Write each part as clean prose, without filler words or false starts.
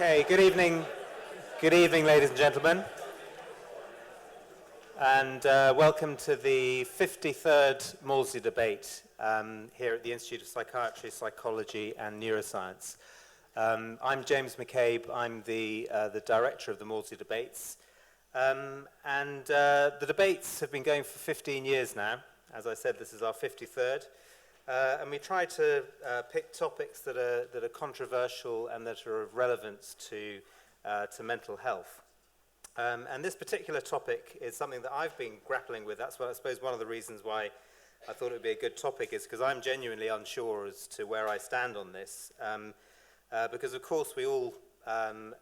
Okay, good evening, ladies and gentlemen, and welcome to the 53rd Maudsley Debate here at the Institute of Psychiatry, Psychology and Neuroscience. I'm James McCabe. I'm the director of the Maudsley Debates, and the debates have been going for 15 years now. As I said, this is our 53rd. And we try to pick topics that are controversial and that are of relevance to mental health. And this particular topic is something that I've been grappling with. That's what I suppose one of the reasons why I thought it would be a good topic is because I'm genuinely unsure as to where I stand on this. Because of course we all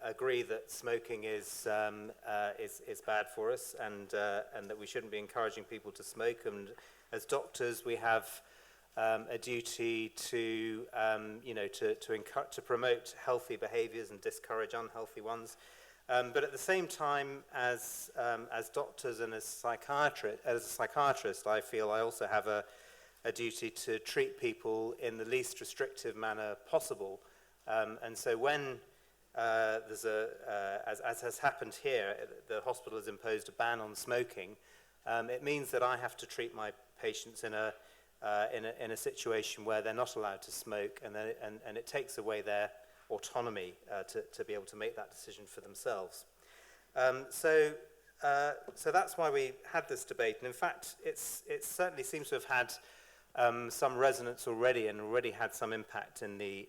agree that smoking is bad for us and that we shouldn't be encouraging people to smoke. And as doctors, we have a duty to promote healthy behaviours and discourage unhealthy ones. But at the same time, as doctors and as a psychiatrist, I feel I also have a duty to treat people in the least restrictive manner possible. And so when there's as has happened here, the hospital has imposed a ban on smoking. It means that I have to treat my patients in a situation where they're not allowed to smoke, and it takes away their autonomy to be able to make that decision for themselves. So that's why we had this debate, and in fact, it certainly seems to have had some resonance already, and already had some impact in the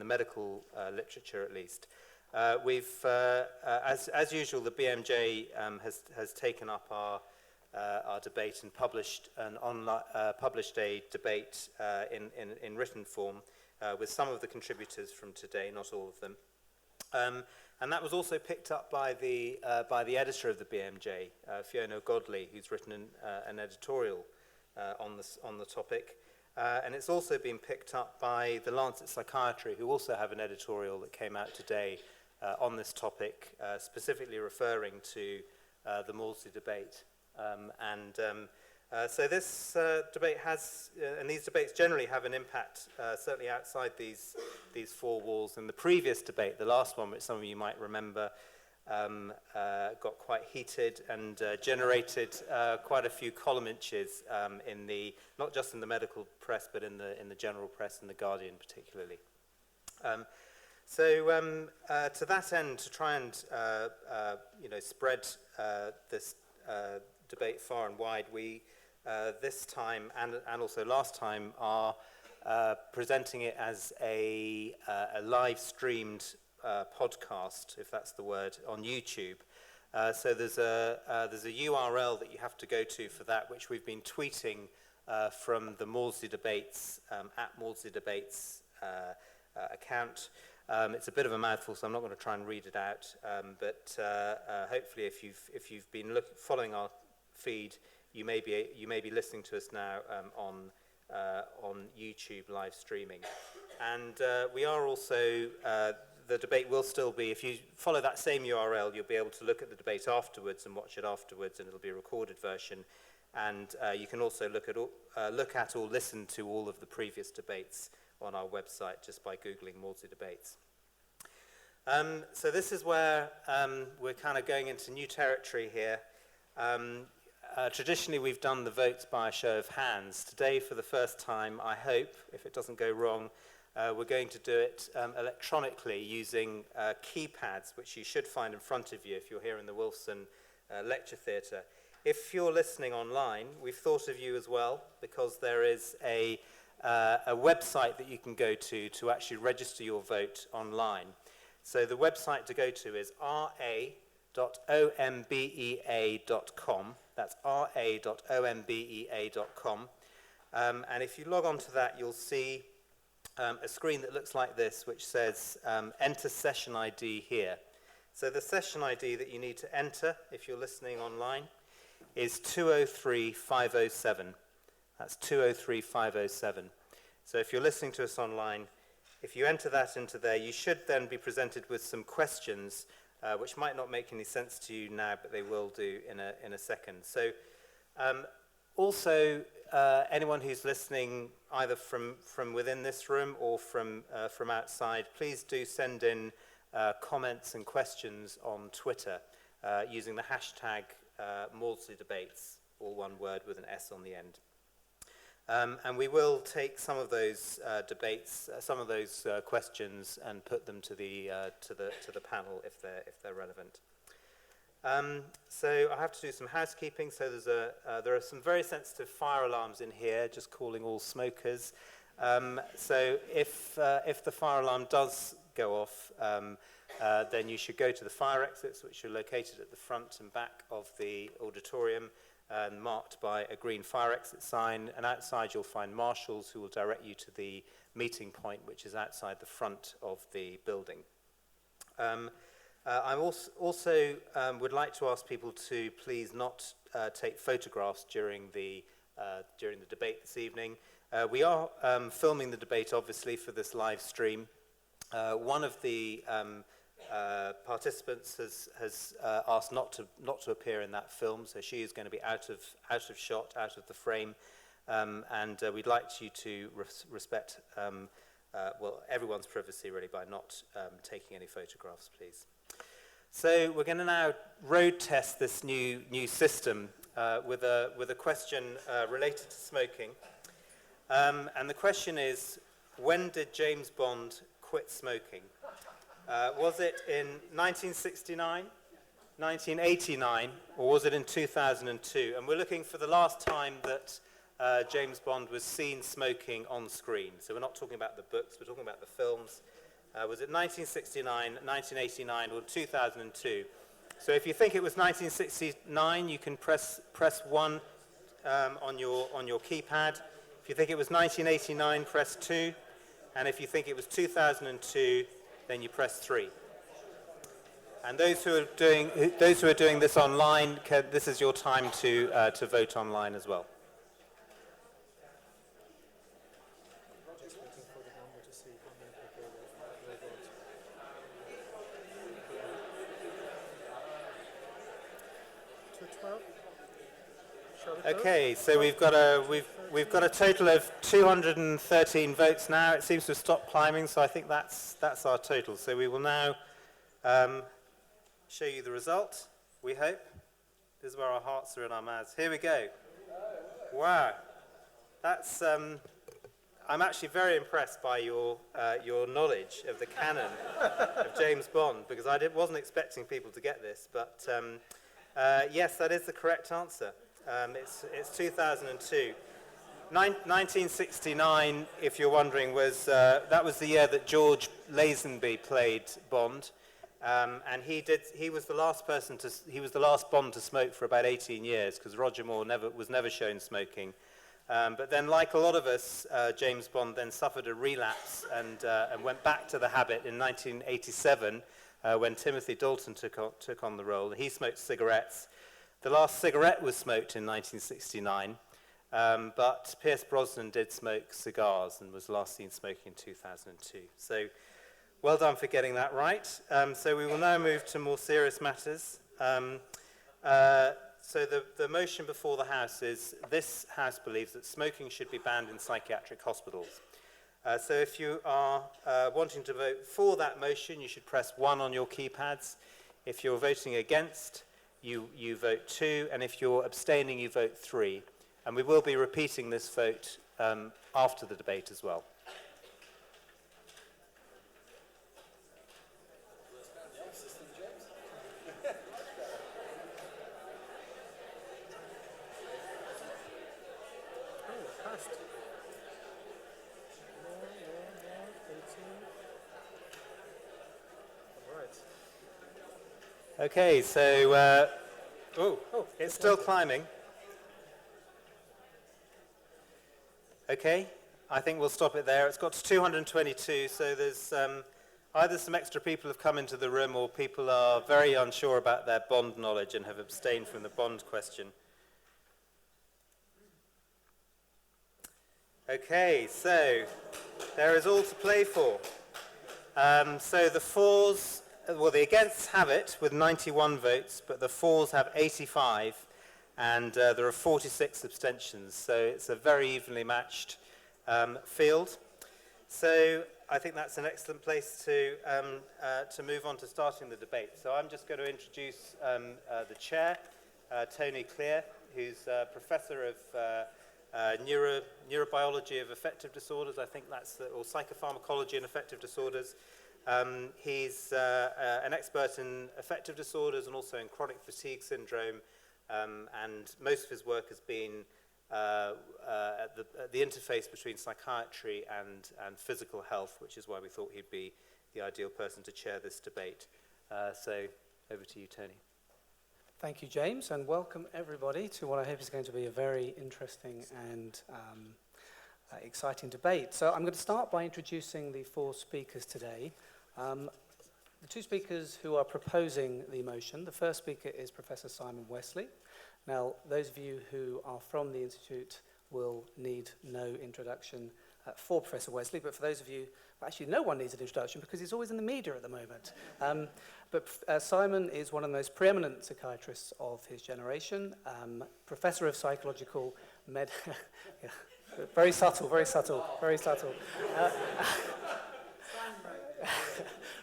medical literature, at least. As usual, the BMJ has taken up our debate and published a debate in written form with some of the contributors from today, not all of them, and that was also picked up by the editor of the BMJ, Fiona Godley, who's written an editorial on the topic, and it's also been picked up by the Lancet Psychiatry, who also have an editorial that came out today on this topic, specifically referring to the Maudsley Debate. So this debate has, and these debates generally have an impact, certainly outside these four walls. And the previous debate, the last one, which some of you might remember, got quite heated and generated quite a few column inches not just in the medical press, but in the general press and the Guardian particularly. To that end, to try and spread this debate far and wide, we this time and also last time are presenting it as a live streamed podcast, if that's the word, on YouTube. So there's a URL that you have to go to for that, which we've been tweeting from the Maudsley Debates at Maudsley Debates account. It's a bit of a mouthful, so I'm not going to try and read it out. But hopefully, if you've been following our feed, you may be listening to us now on YouTube live streaming. And we are also the debate will still be, if you follow that same URL, you'll be able to look at the debate afterwards and watch it afterwards, and it'll be a recorded version. And you can also look at or listen to all of the previous debates on our website just by Googling Maudsley Debates. So this is where we're kind of going into new territory here. Traditionally, we've done the votes by a show of hands. Today, for the first time, I hope, if it doesn't go wrong, we're going to do it electronically using keypads, which you should find in front of you if you're here in the Wolfson Lecture Theatre. If you're listening online, we've thought of you as well, because there is a website that you can go to actually register your vote online. So the website to go to is ra.ombea.com. That's ra.ombea.com. And if you log on to that, you'll see a screen that looks like this, which says enter session ID here. So the session ID that you need to enter, if you're listening online, is 203507. That's 203507. So if you're listening to us online, if you enter that into there, you should then be presented with some questions, which might not make any sense to you now, but they will do in a second. So also, anyone who's listening either from within this room or from outside, please do send in comments and questions on Twitter using the hashtag Maudsley Debates, all one word with an S on the end. And we will take some of those debates, some of those questions, and put them to the panel if they're relevant. So I have to do some housekeeping. So there are some very sensitive fire alarms in here, just calling all smokers. So if the fire alarm does go off, then you should go to the fire exits, which are located at the front and back of the auditorium, marked by a green fire exit sign. And outside you'll find marshals who will direct you to the meeting point, which is outside the front of the building. I also would like to ask people to please not take photographs during the debate this evening. We are filming the debate, obviously, for this live stream. One of the participants has asked not to appear in that film, so she is going to be out of shot, out of the frame, and we'd like you to respect everyone's privacy, really, by not taking any photographs, please. So we're going to now road test this new system with a question related to smoking. And the question is, when did James Bond quit smoking? Was it in 1969, 1989, or was it in 2002? And we're looking for the last time that James Bond was seen smoking on screen. So we're not talking about the books, we're talking about the films. Was it 1969, 1989, or 2002? So if you think it was 1969, you can press 1 on your keypad. If you think it was 1989, press 2. And if you think it was 2002, then you press 3. And those who are doing this online, this is your time to vote online as well. Okay, so we've got a total of 213 votes now. It seems to have stopped climbing, so I think that's our total. So we will now show you the result, we hope. This is where our hearts are in our mouths. Here we go. Wow. That's I'm actually very impressed by your knowledge of the canon of James Bond, because I wasn't expecting people to get this, but yes, that is the correct answer. It's 2002. 1969, if you're wondering, that was the year that George Lazenby played Bond, and he was the last Bond to smoke for about 18 years, because Roger Moore was never shown smoking. But then, like a lot of us, James Bond then suffered a relapse and went back to the habit in 1987 when Timothy Dalton took on the role. He smoked cigarettes. The last cigarette was smoked in 1969, but Pierce Brosnan did smoke cigars and was last seen smoking in 2002. So, well done for getting that right. So we will now move to more serious matters. So the motion before the House is, this House believes that smoking should be banned in psychiatric hospitals. So if you are wanting to vote for that motion, you should press 1 on your keypads. If you're voting against, you vote 2, and if you're abstaining, you vote 3. And we will be repeating this vote after the debate as well. Okay, so, it's still climbing. Okay, I think we'll stop it there. It's got to 222, so there's either some extra people have come into the room, or people are very unsure about their Bond knowledge and have abstained from the Bond question. Okay, so there is all to play for. So the fours, well, the againsts have it with 91 votes, but the fours have 85, and there are 46 abstentions. So it's a very evenly matched field. So I think that's an excellent place to move on to starting the debate. So I'm just going to introduce the chair, Tony Clear, who's Professor of Neurobiology of Affective Disorders, I think that's or Psychopharmacology and Affective Disorders. He's an expert in affective disorders and also in chronic fatigue syndrome, and most of his work has been at the interface between psychiatry and physical health, which is why we thought he'd be the ideal person to chair this debate. So over to you, Tony. Thank you, James, and welcome everybody to what I hope is going to be a very interesting and exciting debate. So I'm going to start by introducing the four speakers today. The two speakers who are proposing the motion. The first speaker is Professor Simon Wessely. Now, those of you who are from the Institute will need no introduction for Professor Wessely, but for those of you, actually no one needs an introduction because he's always in the media at the moment. But Simon is one of the most preeminent psychiatrists of his generation, Professor of Psychological Medicine. Yeah, very subtle, very subtle, very subtle.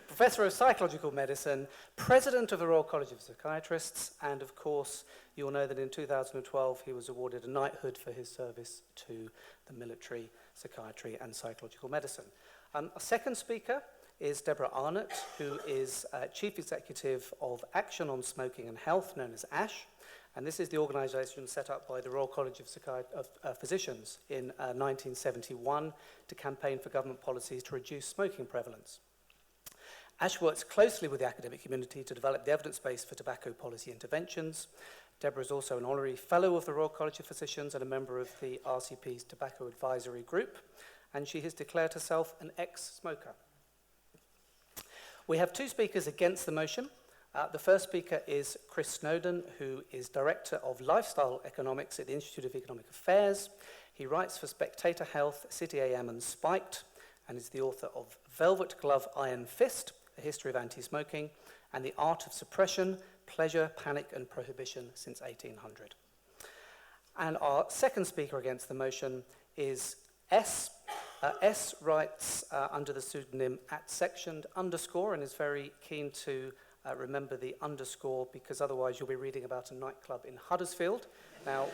Professor of Psychological Medicine, President of the Royal College of Psychiatrists, and of course, you'll know that in 2012 he was awarded a knighthood for his service to the military, psychiatry, and psychological medicine. Our second speaker is Deborah Arnott, who is Chief Executive of Action on Smoking and Health, known as ASH, and this is the organisation set up by the Royal College of Physicians in 1971 to campaign for government policies to reduce smoking prevalence. ASH works closely with the academic community to develop the evidence base for tobacco policy interventions. Deborah is also an honorary fellow of the Royal College of Physicians and a member of the RCP's Tobacco Advisory Group, and she has declared herself an ex-smoker. We have two speakers against the motion. The first speaker is Chris Snowdon, who is Director of Lifestyle Economics at the Institute of Economic Affairs. He writes for Spectator Health, City AM, and Spiked, and is the author of Velvet Glove Iron Fist, A History of Anti-Smoking, and The Art of Suppression, Pleasure, Panic, and Prohibition since 1800. And our second speaker against the motion is S. S writes under the pseudonym @sectioned_ and is very keen to remember the underscore because otherwise you'll be reading about a nightclub in Huddersfield. Now,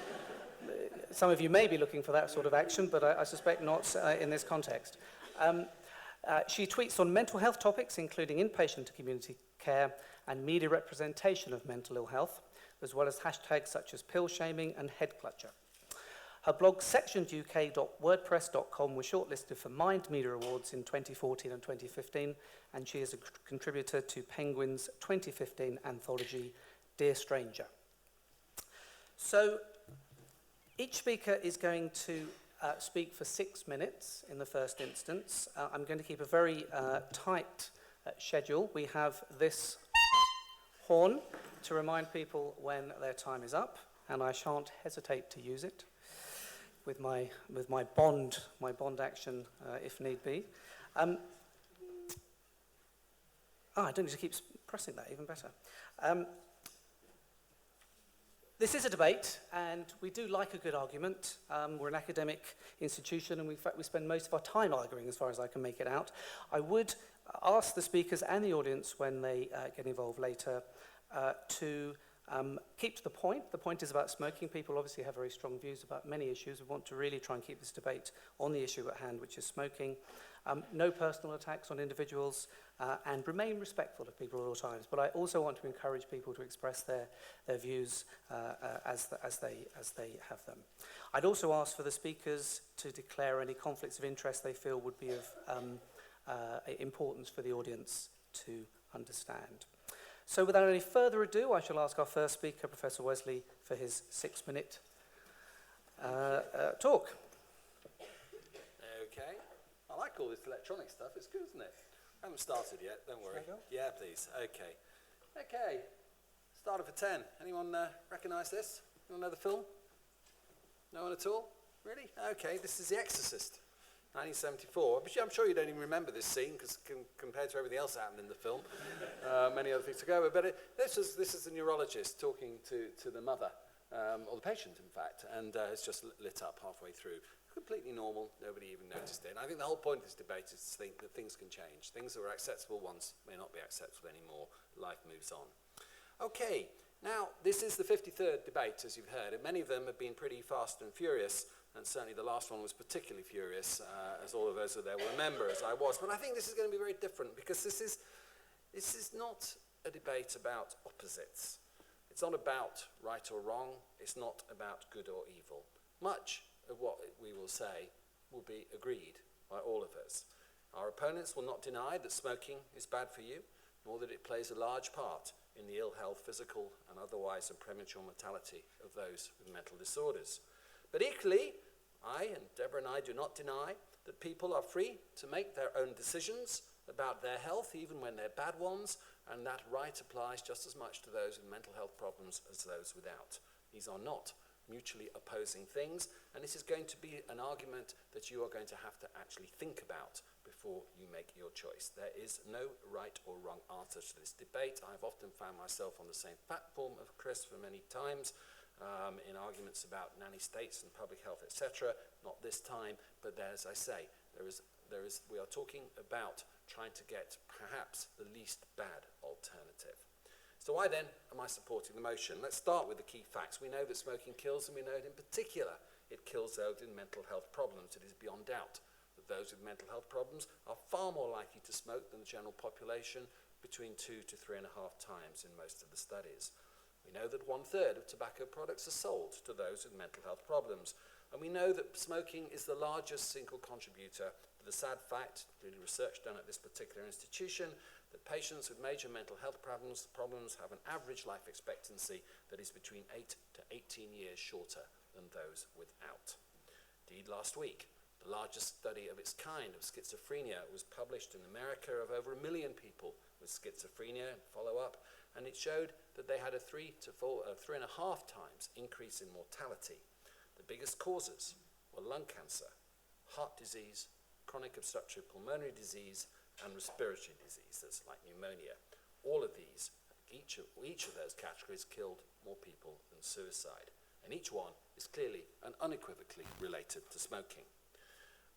some of you may be looking for that sort of action, but I suspect not in this context. She tweets on mental health topics, including inpatient and community care and media representation of mental ill health, as well as hashtags such as pill shaming and head clutcher. Her blog, sectioneduk.wordpress.com, was shortlisted for Mind Media Awards in 2014 and 2015, and she is a contributor to Penguin's 2015 anthology, Dear Stranger. So, each speaker is going to speak for 6 minutes in the first instance. I'm going to keep a very tight schedule. We have this horn to remind people when their time is up, and I shan't hesitate to use it with my bond action if need be. I don't need to keep pressing that, even better. This is a debate, and we do like a good argument. We're an academic institution, and in fact, we spend most of our time arguing, as far as I can make it out. I would ask the speakers and the audience, when they get involved later, to keep to the point. The point is about smoking. People obviously have very strong views about many issues. We want to really try and keep this debate on the issue at hand, which is smoking. No personal attacks on individuals, and remain respectful of people at all times. But I also want to encourage people to express their views as they have them. I'd also ask for the speakers to declare any conflicts of interest they feel would be of importance for the audience to understand. So without any further ado, I shall ask our first speaker, Professor Wessely, for his 6-minute talk. Okay. I like all this electronic stuff. It's good, isn't it? I haven't started yet. Don't worry. Yeah, please. Okay. Okay. Started for 10. Anyone recognise this? Anyone know the film? No one at all? Really? Okay. This is The Exorcist, 1974. I'm sure you don't even remember this scene because compared to everything else that happened in the film, many other things to go over. But this is the neurologist talking to the mother, or the patient, in fact, and it's just lit up halfway through. completely normal, nobody even noticed it. And I think the whole point of this debate is to think that things can change. Things that were acceptable once may not be acceptable anymore. Life moves on. Okay, now this is the 53rd debate, as you've heard, and many of them have been pretty fast and furious, and certainly the last one was particularly furious, as all of those who there will remember, as I was. But I think this is going to be very different, because this is not a debate about opposites. It's not about right or wrong. It's not about good or evil. Much of what we will say will be agreed by all of us. Our opponents will not deny that smoking is bad for you, nor that it plays a large part in the ill health, physical and otherwise, and premature mortality of those with mental disorders. But equally, I and Deborah and I do not deny that people are free to make their own decisions about their health, even when they're bad ones, and that right applies just as much to those with mental health problems as those without. These are not mutually opposing things, and this is going to be an argument that you are going to have to actually think about before you make your choice. There is no right or wrong answer to this debate. I've often found myself on the same platform of Chris for many times, in arguments about nanny states and public health, etc. Not this time, but as I say, we are talking about trying to get perhaps the least bad alternative. So why then am I supporting the motion? Let's start with the key facts. We know that smoking kills, and we know that in particular it kills those with mental health problems. It is beyond doubt that those with mental health problems are far more likely to smoke than the general population, between 2 to 3.5 times in most of the studies. We know that 1/3 of tobacco products are sold to those with mental health problems. And we know that smoking is the largest single contributor to the sad fact, including research done at this particular institution, that patients with major mental health problems have an average life expectancy that is between 8 to 18 years shorter than those without. Indeed, last week, the largest study of its kind of schizophrenia was published in America of over 1 million people with schizophrenia and follow-up, and it showed that they had a 3.5 times increase in mortality. The biggest causes were lung cancer, heart disease, chronic obstructive pulmonary disease, and respiratory diseases like pneumonia. All of these, each of those categories killed more people than suicide, and each one is clearly and unequivocally related to smoking.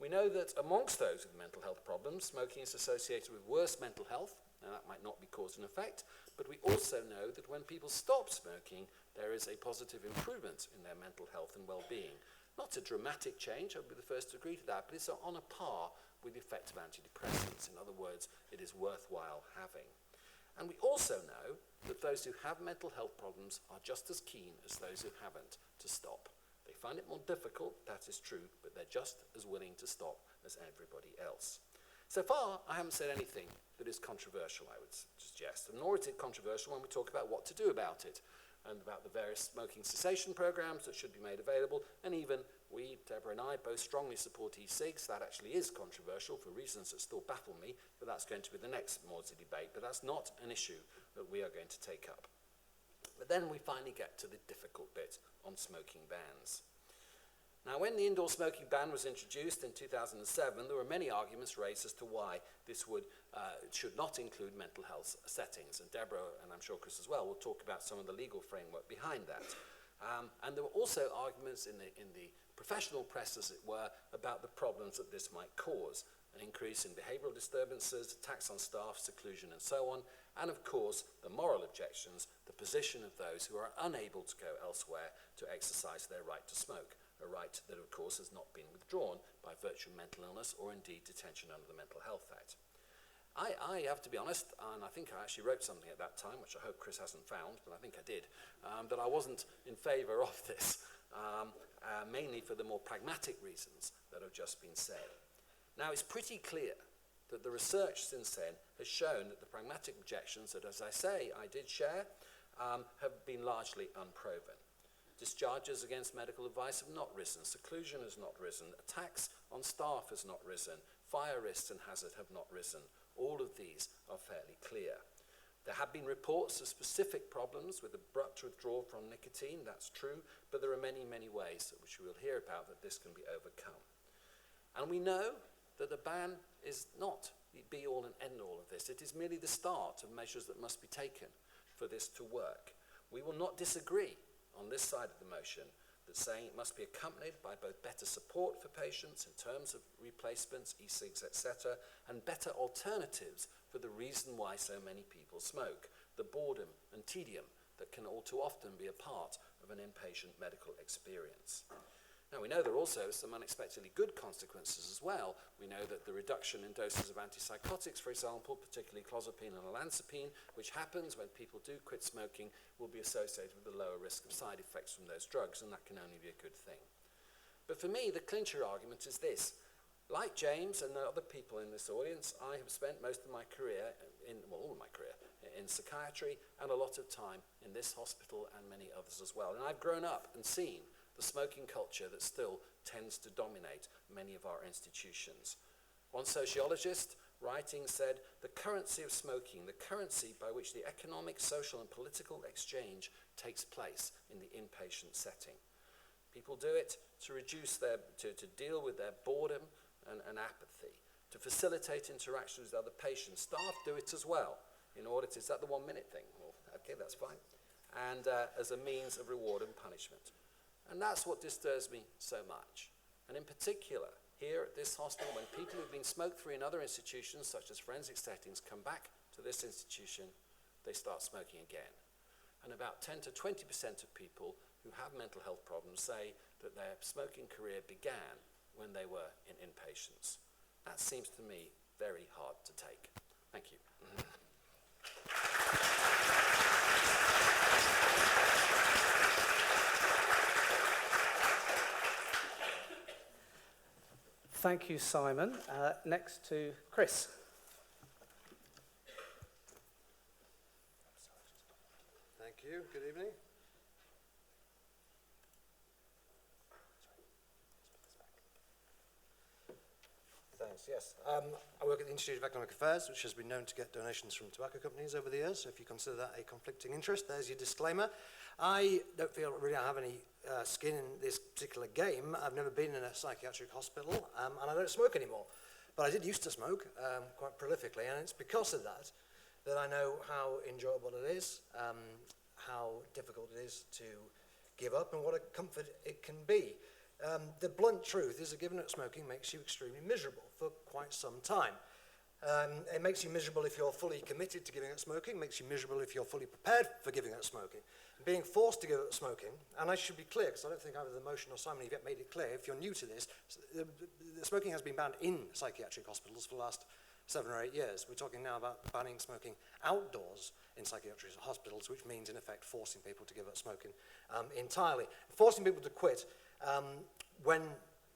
We know that amongst those with mental health problems, smoking is associated with worse mental health. Now, that might not be cause and effect, but we also know that when people stop smoking, there is a positive improvement in their mental health and well-being. Not a dramatic change, I'll be the first to agree to that, but it's on a par with the effect of antidepressants. In other words, it is worthwhile having. And we also know that those who have mental health problems are just as keen as those who haven't to stop. They find it more difficult, that is true, but they're just as willing to stop as everybody else. So far, I haven't said anything that is controversial, I would suggest, and nor is it controversial when we talk about what to do about it, and about the various smoking cessation programs that should be made available, and even we, Deborah and I, both strongly support e-cigs. That actually is controversial for reasons that still baffle me, but that's going to be the next Maudsley debate, but that's not an issue that we are going to take up. But then we finally get to the difficult bit on smoking bans. Now, when the indoor smoking ban was introduced in 2007, there were many arguments raised as to why this should not include mental health settings. And Deborah, and I'm sure Chris as well, will talk about some of the legal framework behind that. And there were also arguments in the professional press, as it were, about the problems that this might cause. An increase in behavioural disturbances, attacks on staff, seclusion, and so on. And of course, the moral objections, the position of those who are unable to go elsewhere to exercise their right to smoke. A right that, of course, has not been withdrawn by virtue of mental illness or indeed detention under the Mental Health Act. I have to be honest, and I think I actually wrote something at that time, which I hope Chris hasn't found, but I think I did, that I wasn't in favour of this, mainly for the more pragmatic reasons that have just been said. Now, it's pretty clear that the research since then has shown that the pragmatic objections that, as I say, I did share, have been largely unproven. Discharges against medical advice have not risen, seclusion has not risen, attacks on staff has not risen, fire risks and hazard have not risen. All of these are fairly clear. There have been reports of specific problems with abrupt withdrawal from nicotine, that's true, but there are many, many ways which we will hear about that this can be overcome. And we know that the ban is not the be-all and end-all of this. It is merely the start of measures that must be taken for this to work. We will not disagree on this side of the motion that's saying it must be accompanied by both better support for patients in terms of replacements, e-cigs, etc., and better alternatives for the reason why so many people smoke, the boredom and tedium that can all too often be a part of an inpatient medical experience. Now, we know there are also some unexpectedly good consequences as well. We know that the reduction in doses of antipsychotics, for example, particularly clozapine and olanzapine, which happens when people do quit smoking, will be associated with a lower risk of side effects from those drugs, and that can only be a good thing. But for me, the clincher argument is this. Like James and the other people in this audience, I have spent most of my career, all of my career, in psychiatry and a lot of time in this hospital and many others as well. And I've grown up and seen the smoking culture that still tends to dominate many of our institutions. One sociologist writing said, the currency of smoking, the currency by which the economic, social and political exchange takes place in the inpatient setting. People do it to reduce to deal with their boredom and apathy, to facilitate interactions with other patients. Staff do it as well, in order to, is that the 1 minute thing? Well, okay, that's fine. And as a means of reward and punishment. And that's what disturbs me so much. And in particular, here at this hospital, when people who've been smoke-free in other institutions, such as forensic settings, come back to this institution, they start smoking again. And about 10 to 20% of people who have mental health problems say that their smoking career began when they were in inpatients. That seems to me very hard to take. Thank you. Thank you, Simon. Next to Chris. Thank you. Good evening. Thanks, yes. I work at the Institute of Economic Affairs, which has been known to get donations from tobacco companies over the years, so if you consider that a conflicting interest, there's your disclaimer. I don't feel really I have any skin in this particular game. I've never been in a psychiatric hospital, and I don't smoke anymore. But I did used to smoke quite prolifically, and it's because of that that I know how enjoyable it is, how difficult it is to give up, and what a comfort it can be. The blunt truth is that giving up smoking makes you extremely miserable for quite some time. It makes you miserable if you're fully committed to giving up smoking, makes you miserable if you're fully prepared for giving up smoking. Being forced to give up smoking, and I should be clear, because I don't think either the motion or Simon have yet made it clear, if you're new to this, the smoking has been banned in psychiatric hospitals for the last 7 or 8 years. We're talking now about banning smoking outdoors in psychiatric hospitals, which means, in effect, forcing people to give up smoking entirely. Forcing people to quit when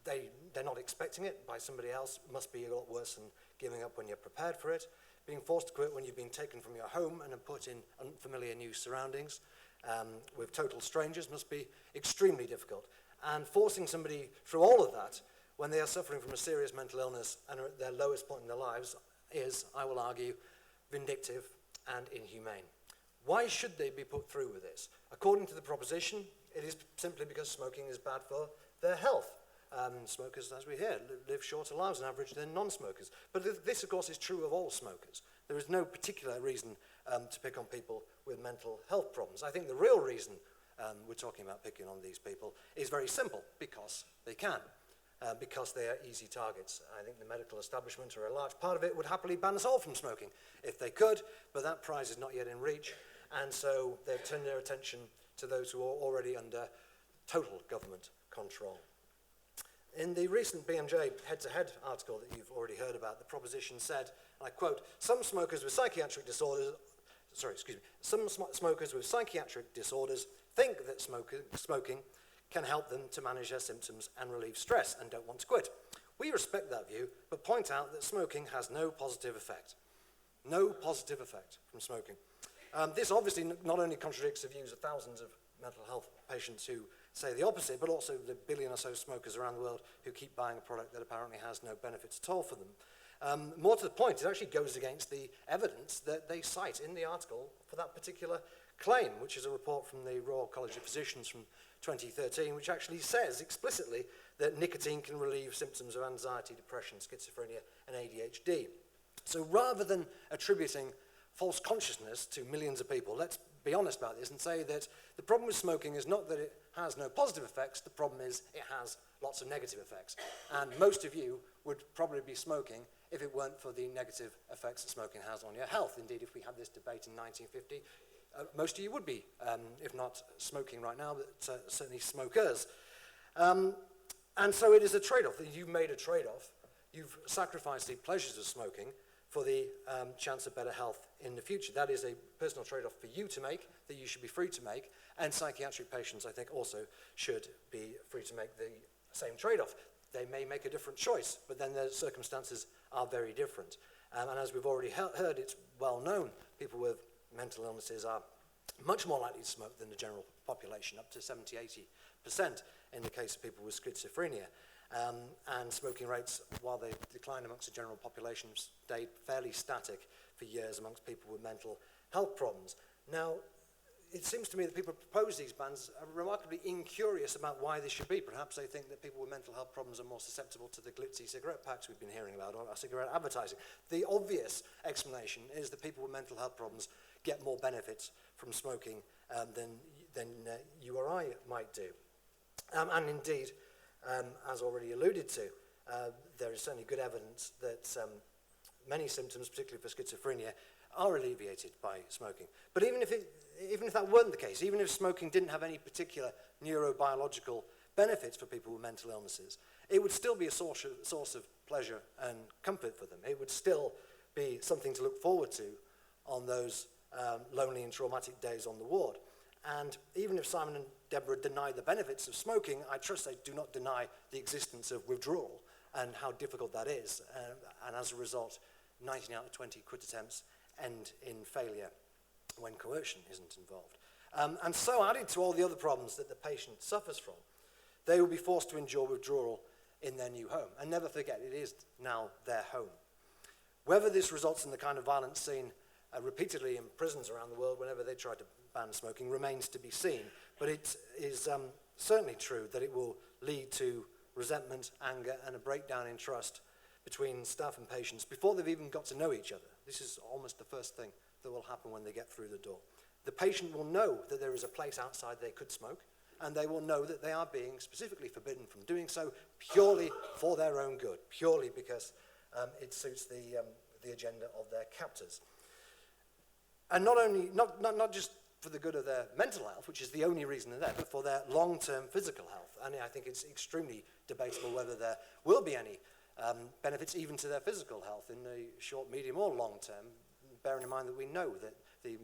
they're not expecting it by somebody else must be a lot worse than giving up when you're prepared for it. Being forced to quit when you've been taken from your home and are put in unfamiliar new surroundings with total strangers must be extremely difficult. And forcing somebody through all of that when they are suffering from a serious mental illness and are at their lowest point in their lives is, I will argue, vindictive and inhumane. Why should they be put through with this? According to the proposition, it is simply because smoking is bad for their health. Smokers, as we hear, live shorter lives on average than non-smokers. But this, of course, is true of all smokers. There is no particular reason to pick on people with mental health problems. I think the real reason we're talking about picking on these people is very simple, because they can. Because they are easy targets. I think the medical establishment, or a large part of it, would happily ban us all from smoking if they could, but that prize is not yet in reach, and so they've turned their attention to those who are already under total government control. In the recent BMJ head-to-head article that you've already heard about, the proposition said, and I quote, some smokers with psychiatric disorders think that smoking can help them to manage their symptoms and relieve stress and don't want to quit. We respect that view, but point out that smoking has no positive effect. No positive effect from smoking. This obviously not only contradicts the views of thousands of mental health patients who say the opposite, but also the 1 billion or so smokers around the world who keep buying a product that apparently has no benefits at all for them. More to the point, it actually goes against the evidence that they cite in the article for that particular claim, which is a report from the Royal College of Physicians from 2013, which actually says explicitly that nicotine can relieve symptoms of anxiety, depression, schizophrenia, and ADHD. So rather than attributing false consciousness to millions of people, let's be honest about this and say that the problem with smoking is not that it has no positive effects. The problem is it has lots of negative effects. And most of you would probably be smoking if it weren't for the negative effects that smoking has on your health. Indeed, if we had this debate in 1950, most of you would be, if not smoking right now, but certainly smokers. And so it is a trade-off. You've made a trade-off. You've sacrificed the pleasures of smoking for the chance of better health in the future. That is a personal trade-off for you to make, that you should be free to make, and psychiatric patients, I think, also should be free to make the same trade-off. They may make a different choice, but then their circumstances are very different. And as we've already heard, it's well known, people with mental illnesses are much more likely to smoke than the general population, up to 70-80% in the case of people with schizophrenia. And smoking rates, while they decline amongst the general population, stayed fairly static for years amongst people with mental health problems. Now, it seems to me that people who propose these bans are remarkably incurious about why this should be. Perhaps they think that people with mental health problems are more susceptible to the glitzy cigarette packs we've been hearing about, or cigarette advertising. The obvious explanation is that people with mental health problems get more benefits from smoking than you or I might do. And indeed, as already alluded to, there is certainly good evidence that many symptoms, particularly for schizophrenia, are alleviated by smoking. But even if that weren't the case, even if smoking didn't have any particular neurobiological benefits for people with mental illnesses, it would still be a source of pleasure and comfort for them. It would still be something to look forward to on those lonely and traumatic days on the ward. And even if Simon and Deborah deny the benefits of smoking, I trust they do not deny the existence of withdrawal and how difficult that is. And as a result, 19 out of 20 quit attempts end in failure when coercion isn't involved. And so added to all the other problems that the patient suffers from, they will be forced to endure withdrawal in their new home. And never forget, it is now their home. Whether this results in the kind of violence seen repeatedly in prisons around the world whenever they try to ban smoking remains to be seen. But it is certainly true that it will lead to resentment, anger, and a breakdown in trust between staff and patients before they've even got to know each other. This is almost the first thing that will happen when they get through the door. The patient will know that there is a place outside they could smoke, and they will know that they are being specifically forbidden from doing so purely for their own good, purely because it suits the agenda of their captors. And not just for the good of their mental health, which is the only reason they're there, but for their long-term physical health. And I think it's extremely debatable whether there will be any benefits even to their physical health in the short, medium, or long term, bearing in mind that we know that the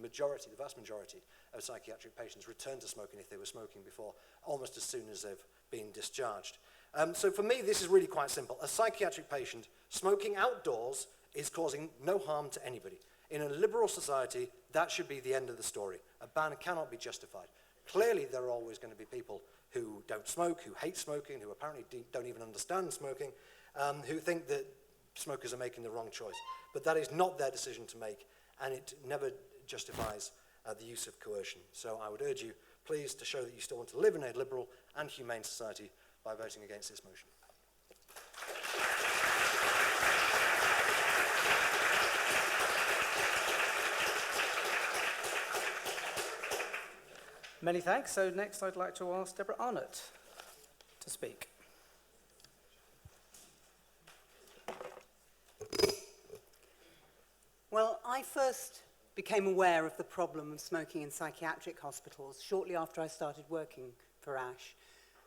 vast majority of psychiatric patients return to smoking if they were smoking before, almost as soon as they've been discharged. So for me, this is really quite simple. A psychiatric patient smoking outdoors is causing no harm to anybody. In a liberal society, that should be the end of the story. A ban cannot be justified. Clearly, there are always going to be people who don't smoke, who hate smoking, who apparently don't even understand smoking, who think that smokers are making the wrong choice. But that is not their decision to make, and it never justifies the use of coercion. So I would urge you, please, to show that you still want to live in a liberal and humane society by voting against this motion. Many thanks. So next I'd like to ask Deborah Arnott to speak. Well, I first became aware of the problem of smoking in psychiatric hospitals shortly after I started working for ASH,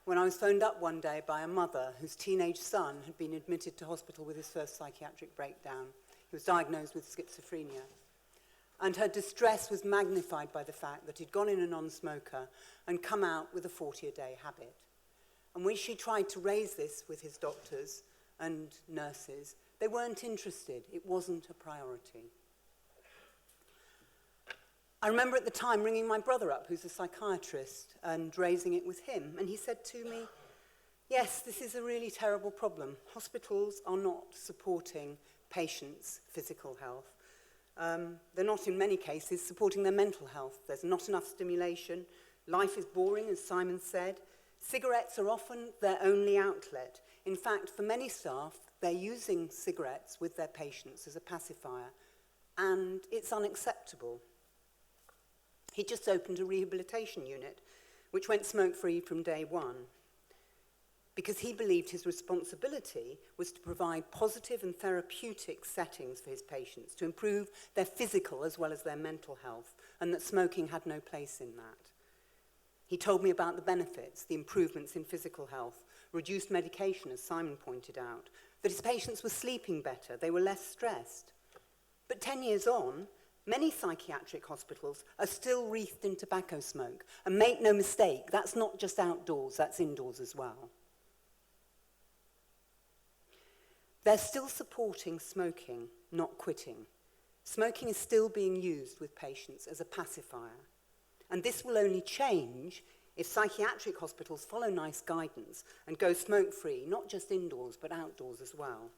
when I was phoned up one day by a mother whose teenage son had been admitted to hospital with his first psychiatric breakdown. He was diagnosed with schizophrenia. And her distress was magnified by the fact that he'd gone in a non-smoker and come out with a 40-a-day habit. And when she tried to raise this with his doctors and nurses, they weren't interested. It wasn't a priority. I remember at the time ringing my brother up, who's a psychiatrist, and raising it with him. And he said to me, yes, this is a really terrible problem. Hospitals are not supporting patients' physical health. They're not, in many cases, supporting their mental health. There's not enough stimulation. Life is boring, as Simon said. Cigarettes are often their only outlet. In fact, for many staff, they're using cigarettes with their patients as a pacifier, and it's unacceptable. He just opened a rehabilitation unit which went smoke-free from day one, because he believed his responsibility was to provide positive and therapeutic settings for his patients to improve their physical as well as their mental health, and that smoking had no place in that. He told me about the benefits, the improvements in physical health, reduced medication, as Simon pointed out, that his patients were sleeping better, they were less stressed. But 10 years on, many psychiatric hospitals are still wreathed in tobacco smoke. And make no mistake, that's not just outdoors, that's indoors as well. They're still supporting smoking, not quitting. Smoking is still being used with patients as a pacifier. And this will only change if psychiatric hospitals follow NICE guidance and go smoke-free, not just indoors, but outdoors as well.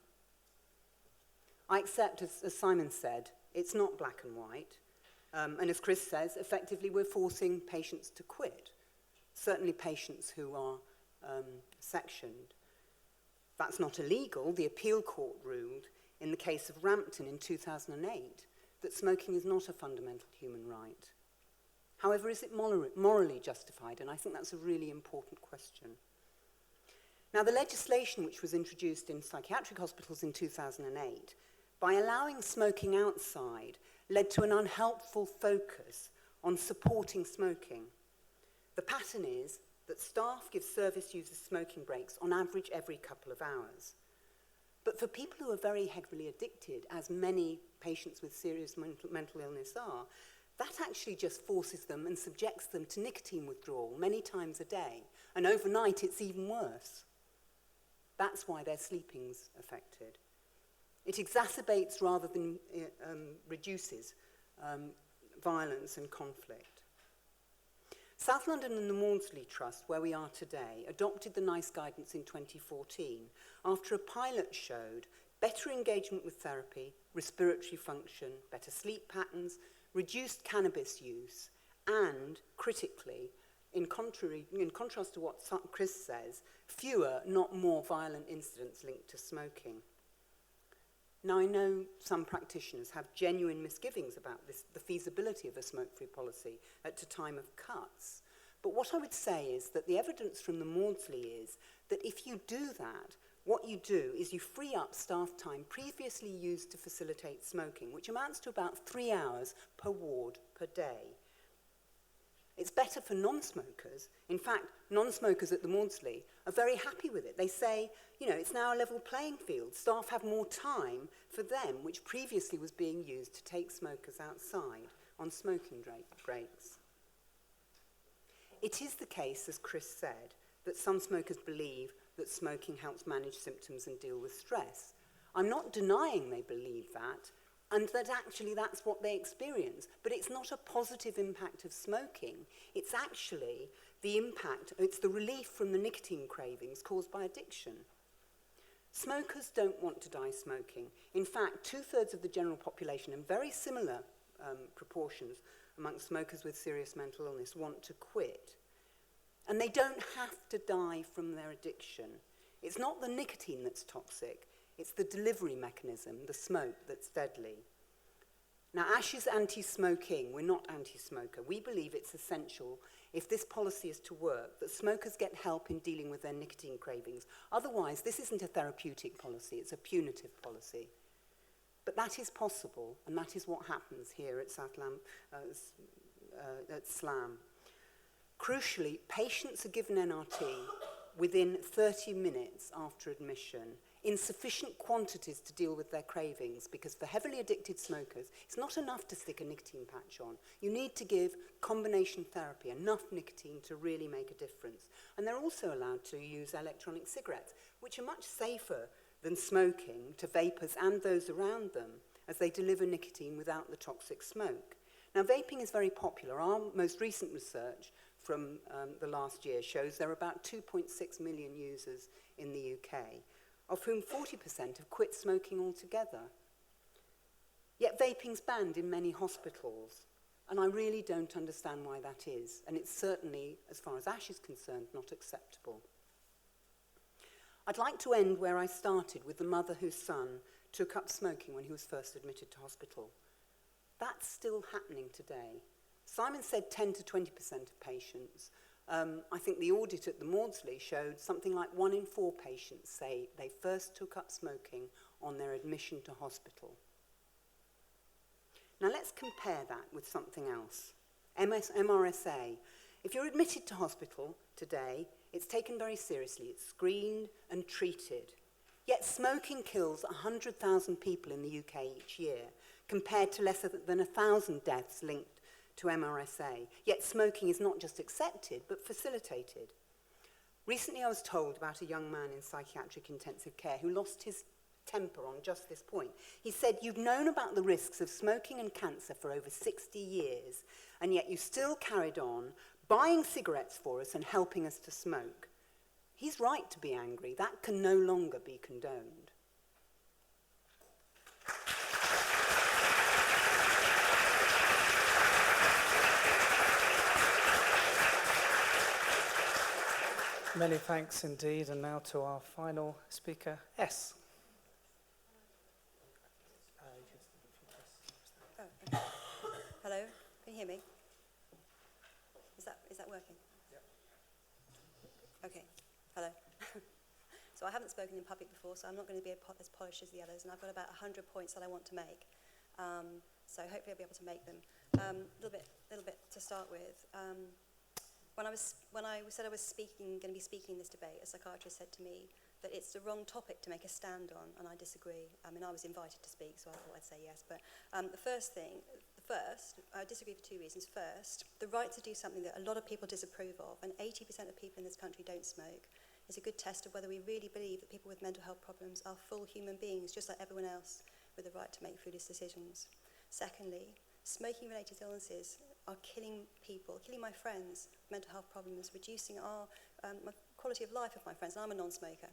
I accept, as Simon said, it's not black and white. And as Chris says, effectively we're forcing patients to quit, certainly patients who are sectioned. That's not illegal. The appeal court ruled in the case of Rampton in 2008 that smoking is not a fundamental human right. However, is it morally justified? And I think that's a really important question. Now, the legislation which was introduced in psychiatric hospitals in 2008, by allowing smoking outside, led to an unhelpful focus on supporting smoking. The pattern is that staff give service users smoking breaks on average every couple of hours. But for people who are very heavily addicted, as many patients with serious mental illness are, that actually just forces them and subjects them to nicotine withdrawal many times a day. And overnight, it's even worse. That's why their sleeping's affected. It exacerbates rather than reduces violence and conflict. South London and the Maudsley Trust, where we are today, adopted the NICE guidance in 2014 after a pilot showed better engagement with therapy, respiratory function, better sleep patterns, reduced cannabis use, and, critically, in contrast to what Chris says, fewer, not more violent incidents linked to smoking. Now, I know some practitioners have genuine misgivings about the feasibility of a smoke-free policy at a time of cuts. But what I would say is that the evidence from the Maudsley is that if you do that, what you do is you free up staff time previously used to facilitate smoking, which amounts to about 3 hours per ward per day. It's better for non-smokers. In fact, non-smokers at the Maudsley are very happy with it. They say, it's now a level playing field. Staff have more time for them, which previously was being used to take smokers outside on smoking breaks. It is the case, as Chris said, that some smokers believe that smoking helps manage symptoms and deal with stress. I'm not denying they believe that, and that actually that's what they experience. But it's not a positive impact of smoking. It's actually the impact, it's the relief from the nicotine cravings caused by addiction. Smokers don't want to die smoking. In fact, 2/3 of the general population, in very similar proportions amongst smokers with serious mental illness, want to quit. And they don't have to die from their addiction. It's not the nicotine that's toxic. It's the delivery mechanism, the smoke, that's deadly. Now, Ash is anti-smoking. We're not anti-smoker. We believe it's essential, if this policy is to work, that smokers get help in dealing with their nicotine cravings. Otherwise, this isn't a therapeutic policy. It's a punitive policy. But that is possible, and that is what happens here at SLAM. Crucially, patients are given NRT within 30 minutes after admission in sufficient quantities to deal with their cravings, because for heavily addicted smokers, it's not enough to stick a nicotine patch on. You need to give combination therapy, enough nicotine to really make a difference. And they're also allowed to use electronic cigarettes, which are much safer than smoking to vapors and those around them, as they deliver nicotine without the toxic smoke. Now, vaping is very popular. Our most recent research from the last year shows there are about 2.6 million users in the UK, of whom 40% have quit smoking altogether. Yet vaping's banned in many hospitals, and I really don't understand why that is, and it's certainly, as far as Ash is concerned, not acceptable. I'd like to end where I started, with the mother whose son took up smoking when he was first admitted to hospital. That's still happening today. Simon said 10 to 20% of patients I think the audit at the Maudsley showed something like 1 in 4 patients say they first took up smoking on their admission to hospital. Now let's compare that with something else. MRSA. If you're admitted to hospital today, it's taken very seriously. It's screened and treated. Yet smoking kills 100,000 people in the UK each year, compared to less than 1,000 deaths linked to MRSA. Yet smoking is not just accepted, but facilitated. Recently I was told about a young man in psychiatric intensive care who lost his temper on just this point. He said, "You've known about the risks of smoking and cancer for over 60 years, and yet you still carried on buying cigarettes for us and helping us to smoke." He's right to be angry. That can no longer be condoned. Many thanks indeed, and now to our final speaker, S. Oh, okay. Hello, can you hear me? Is that working? Yeah. Okay, hello. So I haven't spoken in public before, so I'm not going to be as polished as the others, and I've got about 100 points that I want to make. So hopefully I'll be able to make them. A little bit to start with. When I said I was going to be speaking in this debate, a psychiatrist said to me that it's the wrong topic to make a stand on, and I disagree. I mean, I was invited to speak, so I thought I'd say yes. But I disagree for 2 reasons. First, the right to do something that a lot of people disapprove of, and 80% of people in this country don't smoke, is a good test of whether we really believe that people with mental health problems are full human beings, just like everyone else, with the right to make foolish decisions. Secondly, smoking-related illnesses are killing people, killing my friends with mental health problems, reducing my quality of life of my friends. And I'm a non-smoker.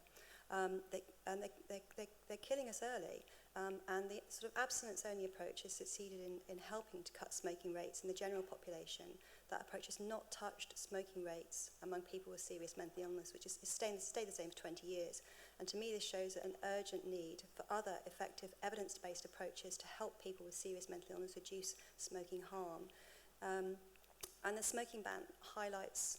They're killing us early. And the sort of abstinence-only approach has succeeded in helping to cut smoking rates in the general population. That approach has not touched smoking rates among people with serious mental illness, which has stayed the same for 20 years. And to me, this shows an urgent need for other effective evidence-based approaches to help people with serious mental illness reduce smoking harm. And the smoking ban highlights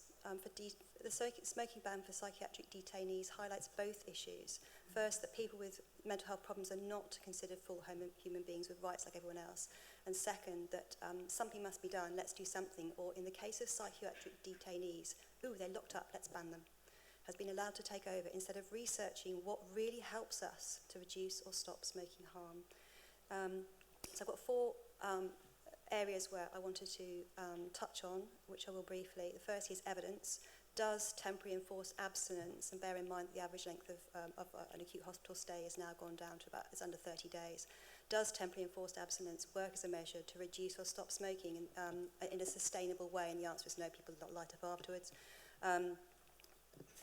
smoking ban for psychiatric detainees highlights both issues. First, that people with mental health problems are not considered full human beings with rights like everyone else. And second, that something must be done, let's do something. Or in the case of psychiatric detainees, they're locked up, let's ban them, has been allowed to take over instead of researching what really helps us to reduce or stop smoking harm. So I've got 4 areas where I wanted to touch on, which I will briefly. The first is evidence. Does temporary enforced abstinence, and bear in mind that the average length of an acute hospital stay has now gone down to it's under 30 days. Does temporary enforced abstinence work as a measure to reduce or stop smoking in a sustainable way? And the answer is no, people will not light up afterwards.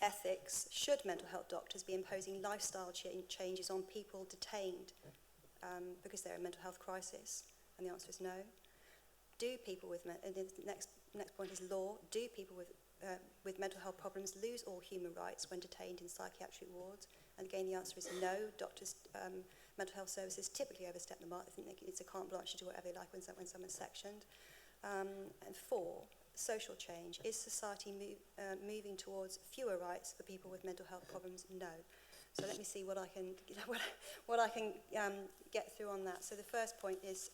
Ethics. Should mental health doctors be imposing lifestyle changes on people detained because they're in a mental health crisis? And the answer is no. Do people with, and the next point is law, do people with mental health problems lose all human rights when detained in psychiatric wards? And again, the answer is no. Doctors, mental health services typically overstep the mark. I think it's a carte blanche to do whatever they like when someone's sectioned. And 4, social change. Is society moving towards fewer rights for people with mental health problems? No. So let me see what I can get through on that. So the first point is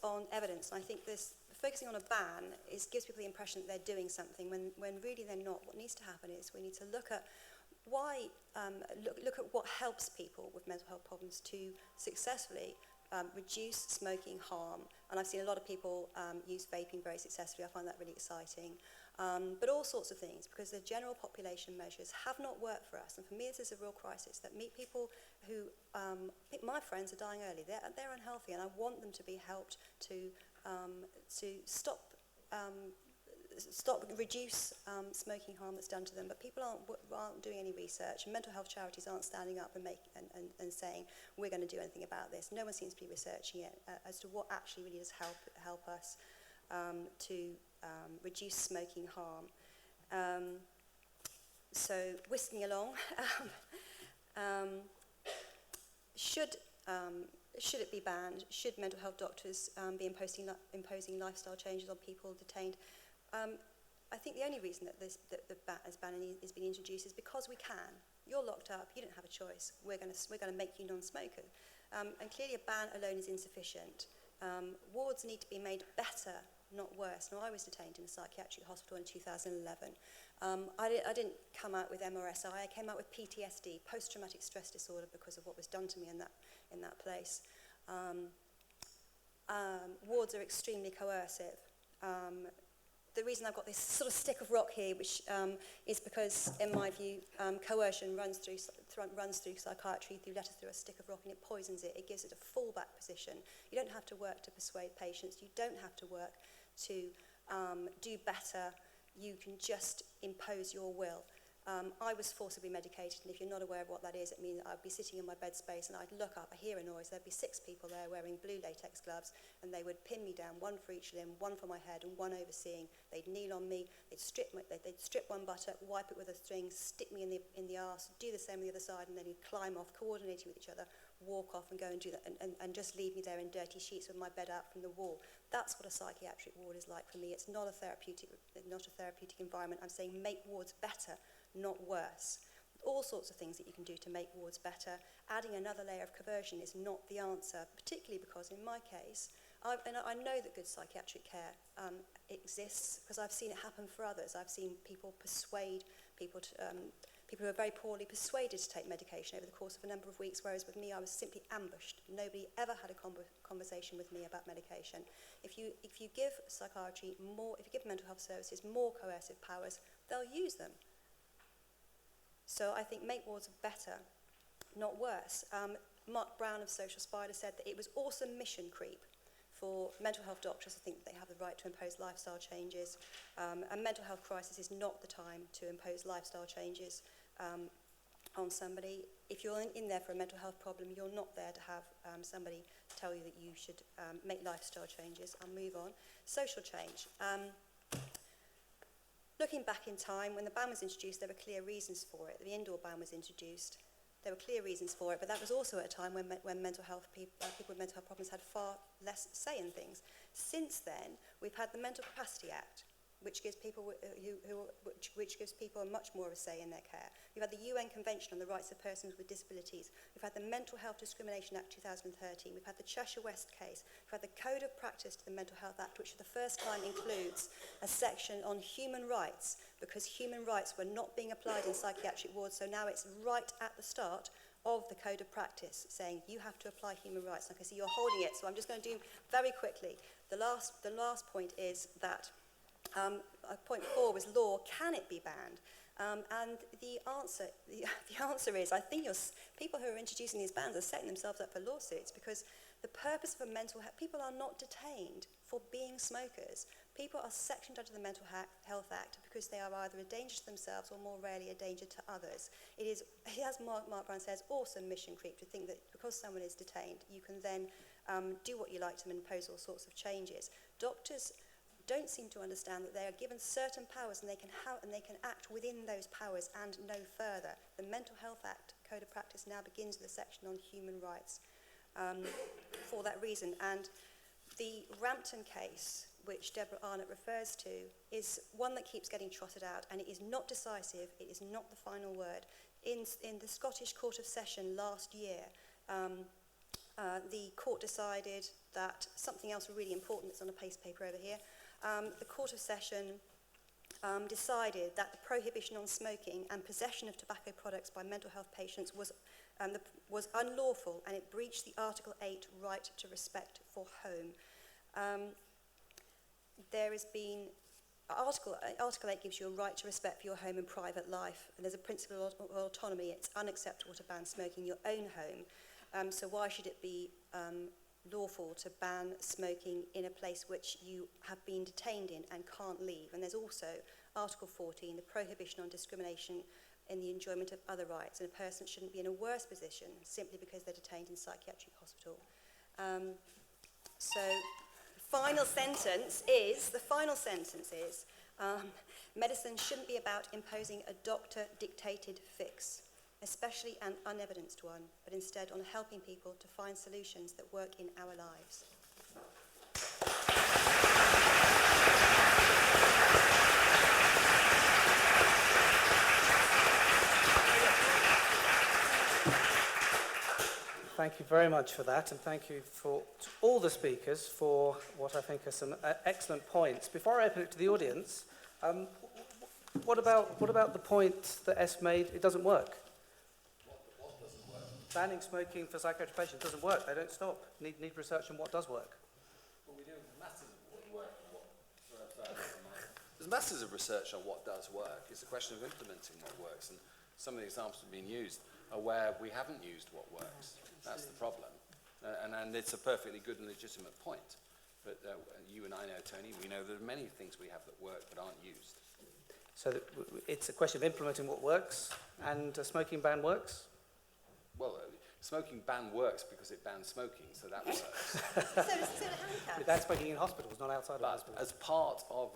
on evidence. And I think this focusing on a ban gives people the impression that they're doing something when really they're not. What needs to happen is we need to look at look at what helps people with mental health problems to successfully reduce smoking harm. And I've seen a lot of people use vaping very successfully. I find that really exciting. But all sorts of things, because the general population measures have not worked for us. And for me, this is a real crisis, that meet people who, my friends are dying early. They're unhealthy, and I want them to be helped to reduce smoking harm that's done to them. But people aren't doing any research, and mental health charities aren't standing up and saying, we're going to do anything about this. No one seems to be researching it as to what actually really does help us to reduce smoking harm. So whisking along, should it be banned? Should mental health doctors be imposing lifestyle changes on people detained? I think the only reason that the ban is being introduced is because we can. You're locked up, you don't have a choice. We're going to make you non-smoker. And clearly a ban alone is insufficient. Wards need to be made better, not worse. Now, I was detained in a psychiatric hospital in 2011. I didn't come out with MRSI, I came out with PTSD, post-traumatic stress disorder, because of what was done to me in that place. Wards are extremely coercive. The reason I've got this sort of stick of rock here, which is because, in my view, coercion runs through psychiatry, through letters through a stick of rock, and it poisons it. It gives it a fallback position. You don't have to work to persuade patients. You don't have to work to do better. You can just impose your will. I was forcibly medicated, and if you're not aware of what that is, it means I'd be sitting in my bed space and I'd look up, I hear a noise, there'd be 6 people there wearing blue latex gloves, and they would pin me down, 1 for each limb, 1 for my head, and 1 overseeing. They'd kneel on me, they'd strip one buttock, wipe it with a string, stick me in the arse, do the same on the other side, and then he'd climb off, coordinating with each other, walk off and go and do that, and just leave me there in dirty sheets with my bed out from the wall. That's what a psychiatric ward is like for me. It's not a therapeutic environment. I'm saying make wards better, not worse. All sorts of things that you can do to make wards better. Adding another layer of coercion is not the answer, particularly because in my case, I know that good psychiatric care exists because I've seen it happen for others. I've seen people persuade people who are very poorly persuaded to take medication over the course of a number of weeks, whereas with me I was simply ambushed. Nobody ever had a conversation with me about medication. If you give psychiatry more, if you give mental health services more coercive powers, they'll use them. So I think make wards better, not worse. Mark Brown of Social Spider said that it was also mission creep for mental health doctors to think that they have the right to impose lifestyle changes. A mental health crisis is not the time to impose lifestyle changes on somebody. If you're in there for a mental health problem, you're not there to have somebody tell you that you should make lifestyle changes. I'll move on. Social change. Looking back in time, when the ban was introduced, there were clear reasons for it. The indoor ban was introduced. There were clear reasons for it, but that was also at a time when mental health people with mental health problems had far less say in things. Since then, we've had the Mental Capacity Act, which gives people which gives people much more of a say in their care. We've had the UN Convention on the Rights of Persons with Disabilities. We've had the Mental Health Discrimination Act 2013. We've had the Cheshire West case. We've had the Code of Practice to the Mental Health Act, which for the first time includes a section on human rights, because human rights were not being applied in psychiatric wards, so now it's right at the start of the Code of Practice, saying you have to apply human rights. Like I see you're holding it, so I'm just going to do very quickly. The last point is that point 4 was law. Can it be banned? And the answer is, I think people who are introducing these bans are setting themselves up for lawsuits, because the purpose of a mental health, people are not detained for being smokers. People are sectioned under the Mental Health Act because they are either a danger to themselves or more rarely a danger to others. It is, as Mark Brown says, also mission creep to think that because someone is detained, you can then do what you like to them and impose all sorts of changes. Doctors don't seem to understand that they are given certain powers and they can act within those powers and no further. The Mental Health Act Code of Practice now begins with a section on human rights for that reason. And the Rampton case, which Deborah Arnott refers to, is one that keeps getting trotted out, and it is not decisive, it is not the final word. In the Scottish Court of Session last year, the court decided that something else really important that's on a paste paper over here. The Court of Session decided that the prohibition on smoking and possession of tobacco products by mental health patients was unlawful, and it breached the Article 8 right to respect for home. There has been Article 8 gives you a right to respect for your home and private life, and there's a principle of autonomy. It's unacceptable to ban smoking in your own home. So why should it be lawful to ban smoking in a place which you have been detained in and can't leave? And there's also Article 14, the prohibition on discrimination in the enjoyment of other rights, and a person shouldn't be in a worse position simply because they're detained in psychiatric hospital. So the final sentence is, medicine shouldn't be about imposing a doctor-dictated fix, especially an unevidenced one, but instead on helping people to find solutions that work in our lives. Thank you very much for that, and thank you for all the speakers for what I think are some excellent points. Before I open it to the audience, what about the point that S made? It doesn't work. What doesn't work? Banning smoking for psychiatric patients doesn't work. They don't stop. Need research on what does work. Well, we do masses of what work and what. There's masses of research on what does work. It's a question of implementing what works, and some of the examples that have been used are where we haven't used what works. That's the problem, and it's a perfectly good and legitimate point. But you and I know, Tony, we know there are many things we have that work but aren't used. So it's a question of implementing what works, and a smoking ban works? Well, smoking ban works because it bans smoking, so that works. So it's a handicap. It bans smoking in hospitals, not outside of But hospitals. as part of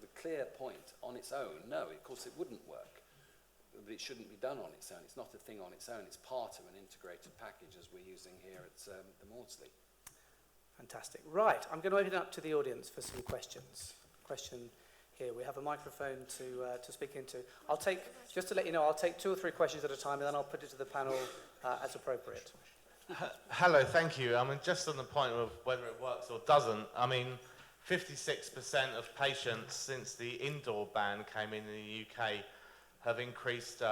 the clear point on its own, no, of course it wouldn't work. But it shouldn't be done on its own. It's not a thing on its own. It's part of an integrated package as we're using here at the Maudsley. Fantastic. Right, I'm going to open it up to the audience for some questions. Question here. We have a microphone to speak into. I'll take, just to let you know, I'll take 2 or 3 questions at a time, and then I'll put it to the panel as appropriate. Hello, thank you. I mean, just on the point of whether it works or doesn't, I mean, 56% of patients since the indoor ban came in the UK have increased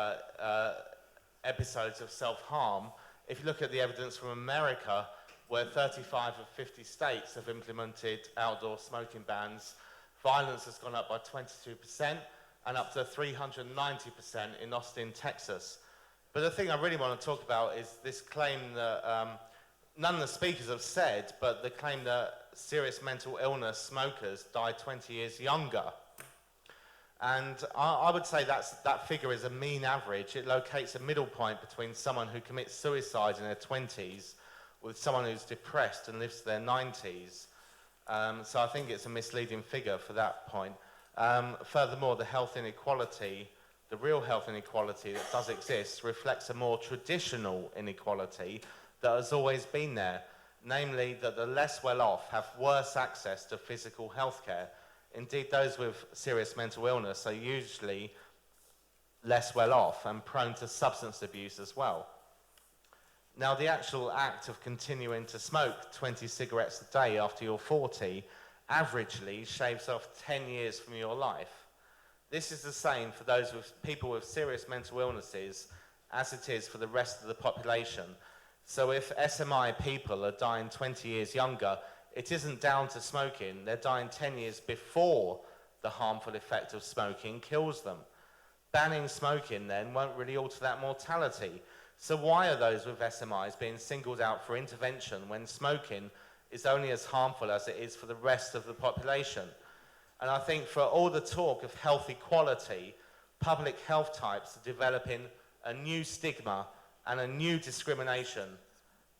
episodes of self-harm. If you look at the evidence from America, where 35 of 50 states have implemented outdoor smoking bans, violence has gone up by 22% and up to 390% in Austin, Texas. But the thing I really want to talk about is this claim that none of the speakers have said, but the claim that serious mental illness smokers die 20 years younger. And I would say that figure is a mean average. It locates a middle point between someone who commits suicide in their 20s with someone who's depressed and lives to their 90s. So I think it's a misleading figure for that point. Furthermore, the health inequality, the real health inequality that does exist, reflects a more traditional inequality that has always been there, namely that the less well-off have worse access to physical health care. Indeed, those with serious mental illness are usually less well-off and prone to substance abuse as well. Now, the actual act of continuing to smoke 20 cigarettes a day after you're 40 averagely shaves off 10 years from your life. This is the same for those with people with serious mental illnesses as it is for the rest of the population. So if SMI people are dying 20 years younger, it isn't down to smoking. They're dying 10 years before the harmful effect of smoking kills them. Banning smoking then won't really alter that mortality. So why are those with SMIs being singled out for intervention when smoking is only as harmful as it is for the rest of the population? And I think for all the talk of health equality, public health types are developing a new stigma and a new discrimination.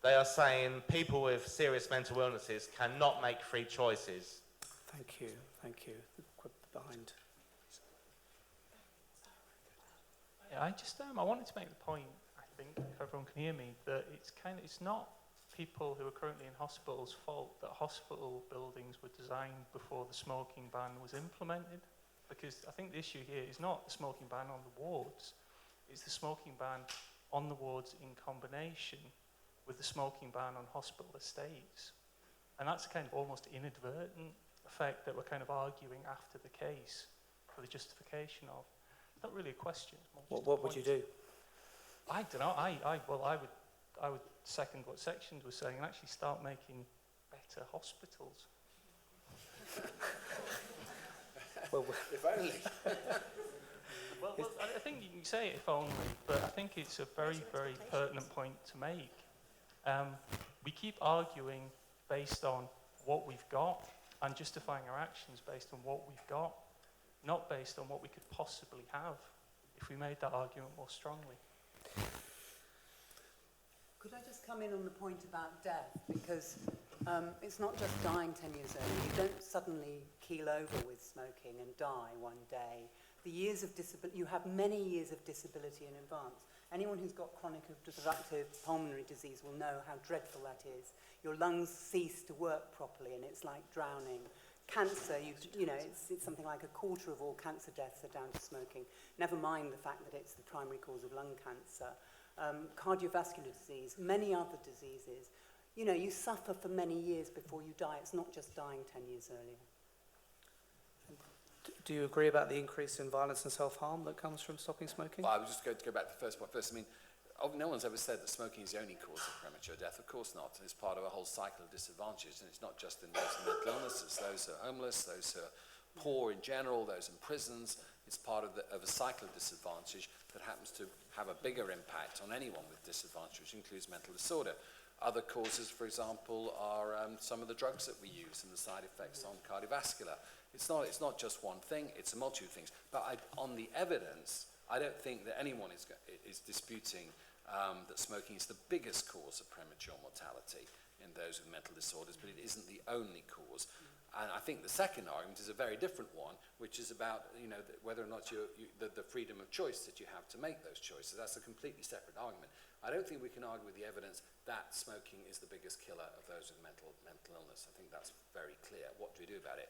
They are saying people with serious mental illnesses cannot make free choices. Thank you, thank you. Behind. Yeah, I wanted to make the point, I think, if everyone can hear me, that it's not people who are currently in hospitals' fault that hospital buildings were designed before the smoking ban was implemented. Because I think the issue here is not the smoking ban on the wards, it's the smoking ban on the wards in combination with the smoking ban on hospital estates. And that's a kind of almost inadvertent effect that we're kind of arguing after the case for the justification of. It's not really a question. What would you do? I don't know. I would second what Sections was saying and actually start making better hospitals. Well, If only. Well, I think you can say it if only, but I think it's a very, very pertinent point to make. We keep arguing based on what we've got and justifying our actions based on what we've got, not based on what we could possibly have if we made that argument more strongly. Could I just come in on the point about death? Because it's not just dying 10 years early. You don't suddenly keel over with smoking and die one day. The years of you have many years of disability in advance. Anyone who's got chronic obstructive pulmonary disease will know how dreadful that is. Your lungs cease to work properly and it's like drowning. Cancer, you know, it's something like 1/4 of all cancer deaths are down to smoking. Never mind the fact that it's the primary cause of lung cancer. cardiovascular disease, many other diseases. You know, you suffer for many years before you die. It's not just dying 10 years earlier. Do you agree about the increase in violence and self-harm that comes from stopping smoking? Well, I was just going to go back to the first point first. I mean, no one's ever said that smoking is the only cause of premature death. Of course not. It's part of a whole cycle of disadvantages, and it's not just in those with mental illness. It's those who are homeless, those who are poor in general, those in prisons. It's part of a cycle of disadvantage that happens to have a bigger impact on anyone with disadvantage, which includes mental disorder. Other causes, for example, are some of the drugs that we use and the side effects on cardiovascular. It's not just one thing, it's a multitude of things. But on the evidence, I don't think that anyone is disputing that smoking is the biggest cause of premature mortality in those with mental disorders, but it isn't the only cause. And I think the second argument is a very different one, which is about whether or not the freedom of choice that you have to make those choices. That's a completely separate argument. I don't think we can argue with the evidence that smoking is the biggest killer of those with mental illness. I think that's very clear. What do we do about it?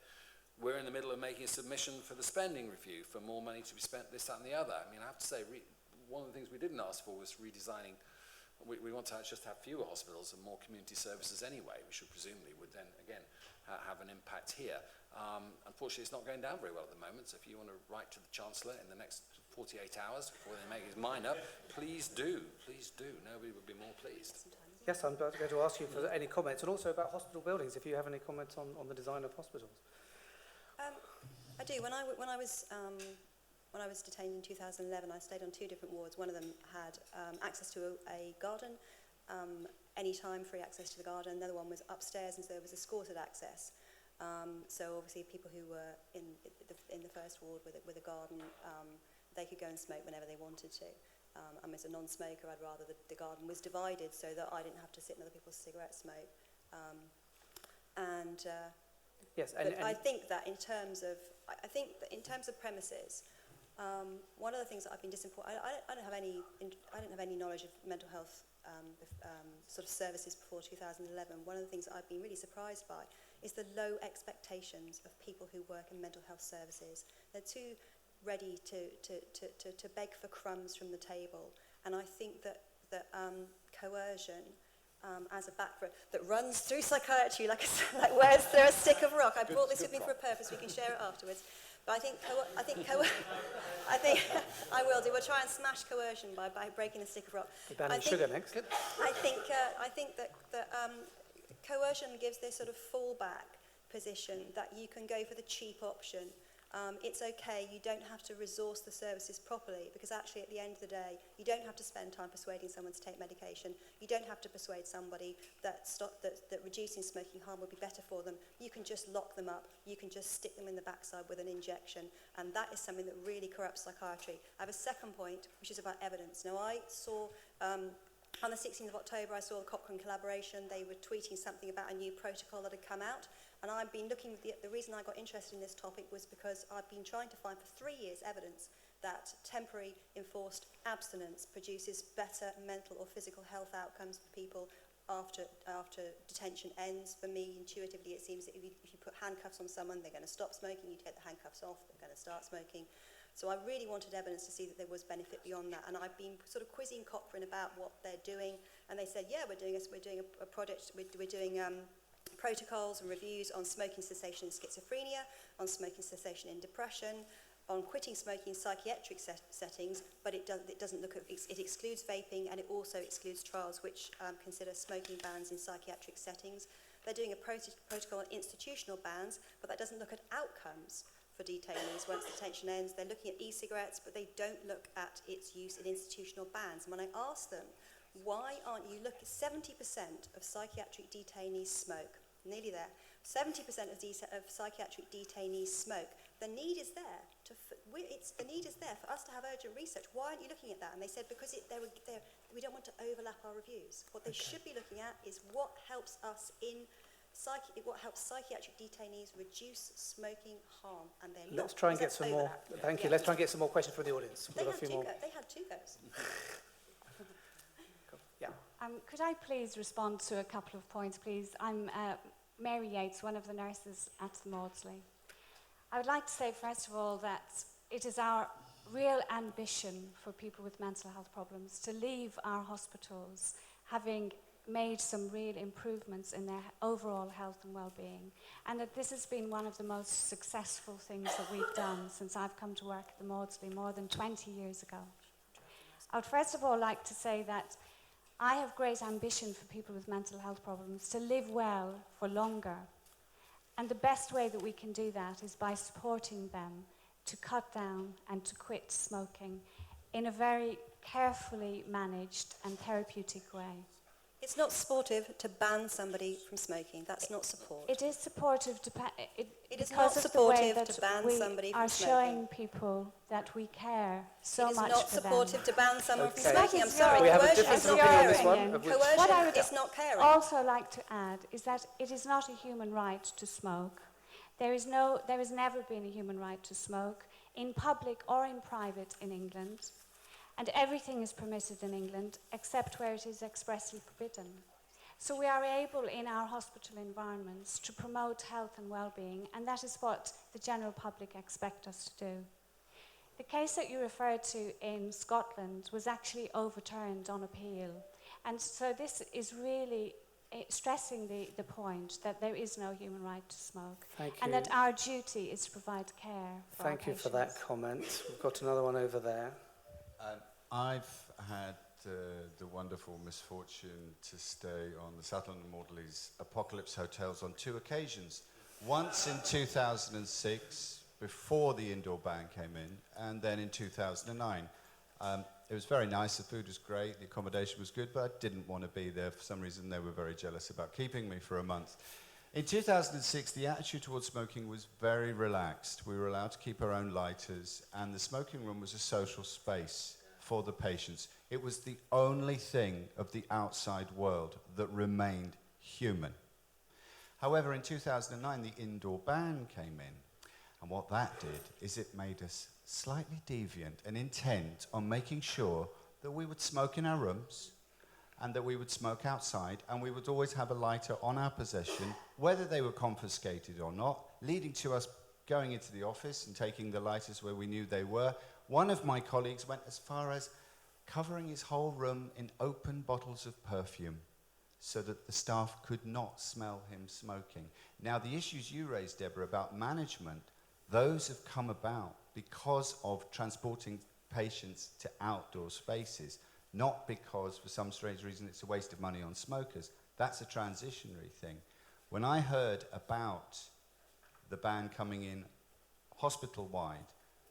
We're in the middle of making a submission for the spending review for more money to be spent this, that and the other. I mean, I have to say, one of the things we didn't ask for was redesigning. We want to just have fewer hospitals and more community services anyway, which presumably would then, again, have an impact here. Unfortunately, it's not going down very well at the moment, so if you want to write to the Chancellor in the next 48 hours before they make his mind up, please do. Please do. Nobody would be more pleased. Yes, I'm going to ask you for any comments, and also about hospital buildings, if you have any comments on the design of hospitals. I do. When I was detained in 2011, I stayed on 2 different wards. One of them had access to a garden, anytime free access to the garden. The other one was upstairs, and so there was escorted access. So obviously people who were in the first ward with a garden, they could go and smoke whenever they wanted to. As a non-smoker, I'd rather the garden was divided so that I didn't have to sit in other people's cigarette smoke. Yes, but I think that in terms of premises, one of the things that I've been disappointed. I don't have any knowledge of mental health sort of services before 2011. One of the things that I've been really surprised by is the low expectations of people who work in mental health services. They're too ready to beg for crumbs from the table, and I think that coercion. As a background that runs through psychiatry like where's there a stick of rock? I brought this with me for a purpose. We can share it afterwards. But I think I will do. We'll try and smash coercion by breaking the stick of rock. Banning sugar next. I think that coercion gives this sort of fallback position that you can go for the cheap option. It's okay, you don't have to resource the services properly, because actually at the end of the day, you don't have to spend time persuading someone to take medication. You don't have to persuade somebody that reducing smoking harm would be better for them. You can just lock them up. You can just stick them in the backside with an injection. And that is something that really corrupts psychiatry. I have a second point, which is about evidence. Now, I saw, on the 16th of October, I saw the Cochrane collaboration. They were tweeting something about a new protocol that had come out. And I've been looking, the reason I got interested in this topic was because I've been trying to find for 3 years evidence that temporary enforced abstinence produces better mental or physical health outcomes for people after detention ends. For me, intuitively, it seems that if you put handcuffs on someone, they're going to stop smoking. You take the handcuffs off, they're going to start smoking. So I really wanted evidence to see that there was benefit beyond that. And I've been sort of quizzing Cochrane about what they're doing. And they said, yeah, we're doing a project, we're doing protocols and reviews on smoking cessation in schizophrenia, on smoking cessation in depression, on quitting smoking in psychiatric settings, but it doesn't look at, it excludes vaping, and it also excludes trials which consider smoking bans in psychiatric settings. They're doing a protocol on institutional bans, but that doesn't look at outcomes for detainees once detention ends. They're looking at e-cigarettes, but they don't look at its use in institutional bans. And when I asked them, why aren't you looking, 70% of psychiatric detainees smoke, nearly there. 70% of psychiatric detainees smoke. The need is there. The need is there for us to have urgent research. Why aren't you looking at that? And they said because we don't want to overlap our reviews. What they should be looking at is what helps us what helps psychiatric detainees reduce smoking harm, and they're not. Let's try and get some more. Thank you. Let's try and get some more questions from the audience. They had two goes. Yeah. Could I please respond to a couple of points, please? I'm Mary Yates, one of the nurses at the Maudsley. I would like to say, first of all, that it is our real ambition for people with mental health problems to leave our hospitals having made some real improvements in their overall health and well-being, and that this has been one of the most successful things that we've done since I've come to work at the Maudsley more than 20 years ago. I would first of all like to say that I have great ambition for people with mental health problems to live well for longer, and the best way that we can do that is by supporting them to cut down and to quit smoking in a very carefully managed and therapeutic way. It's not supportive to ban somebody from smoking. That's not support. It is supportive It is not supportive to ban somebody we are from smoking. showing people that we care so much for them. It is not supportive to ban someone from Okay. smoking. I'm sorry. We have a Coercion difference is of not opinion on this caring. one. Of which What I Coercion would is not caring. also like to add is that it is not a human right to smoke. There has never been a human right to smoke in public or in private in England, and everything is permitted in England except where it is expressly forbidden. So we are able in our hospital environments to promote health and well-being, and that is what the general public expect us to do. The case that you referred to in Scotland was actually overturned on appeal, and so this is really stressing the point that there is no human right to smoke, Thank and you. that our duty is to provide care for our Thank you for that patients. comment. We've got another one over there. I've had the wonderful misfortune to stay on the Sutherland and Maudsley's Apocalypse Hotels on 2 occasions. Once in 2006, before the indoor ban came in, and then in 2009. It was very nice, the food was great, the accommodation was good, but I didn't want to be there. For some reason, they were very jealous about keeping me for a month. In 2006, the attitude towards smoking was very relaxed. We were allowed to keep our own lighters, and the smoking room was a social space for the patients. It was the only thing of the outside world that remained human. However, in 2009, the indoor ban came in, and what that did is it made us slightly deviant and intent on making sure that we would smoke in our rooms and that we would smoke outside, and we would always have a lighter on our possession, whether they were confiscated or not, leading to us going into the office and taking the lighters where we knew they were. One of my colleagues went as far as covering his whole room in open bottles of perfume so that the staff could not smell him smoking. Now, the issues you raised, Deborah, about management, those have come about because of transporting patients to outdoor spaces, not because, for some strange reason, it's a waste of money on smokers. That's a transitionary thing. When I heard about the ban coming in hospital-wide,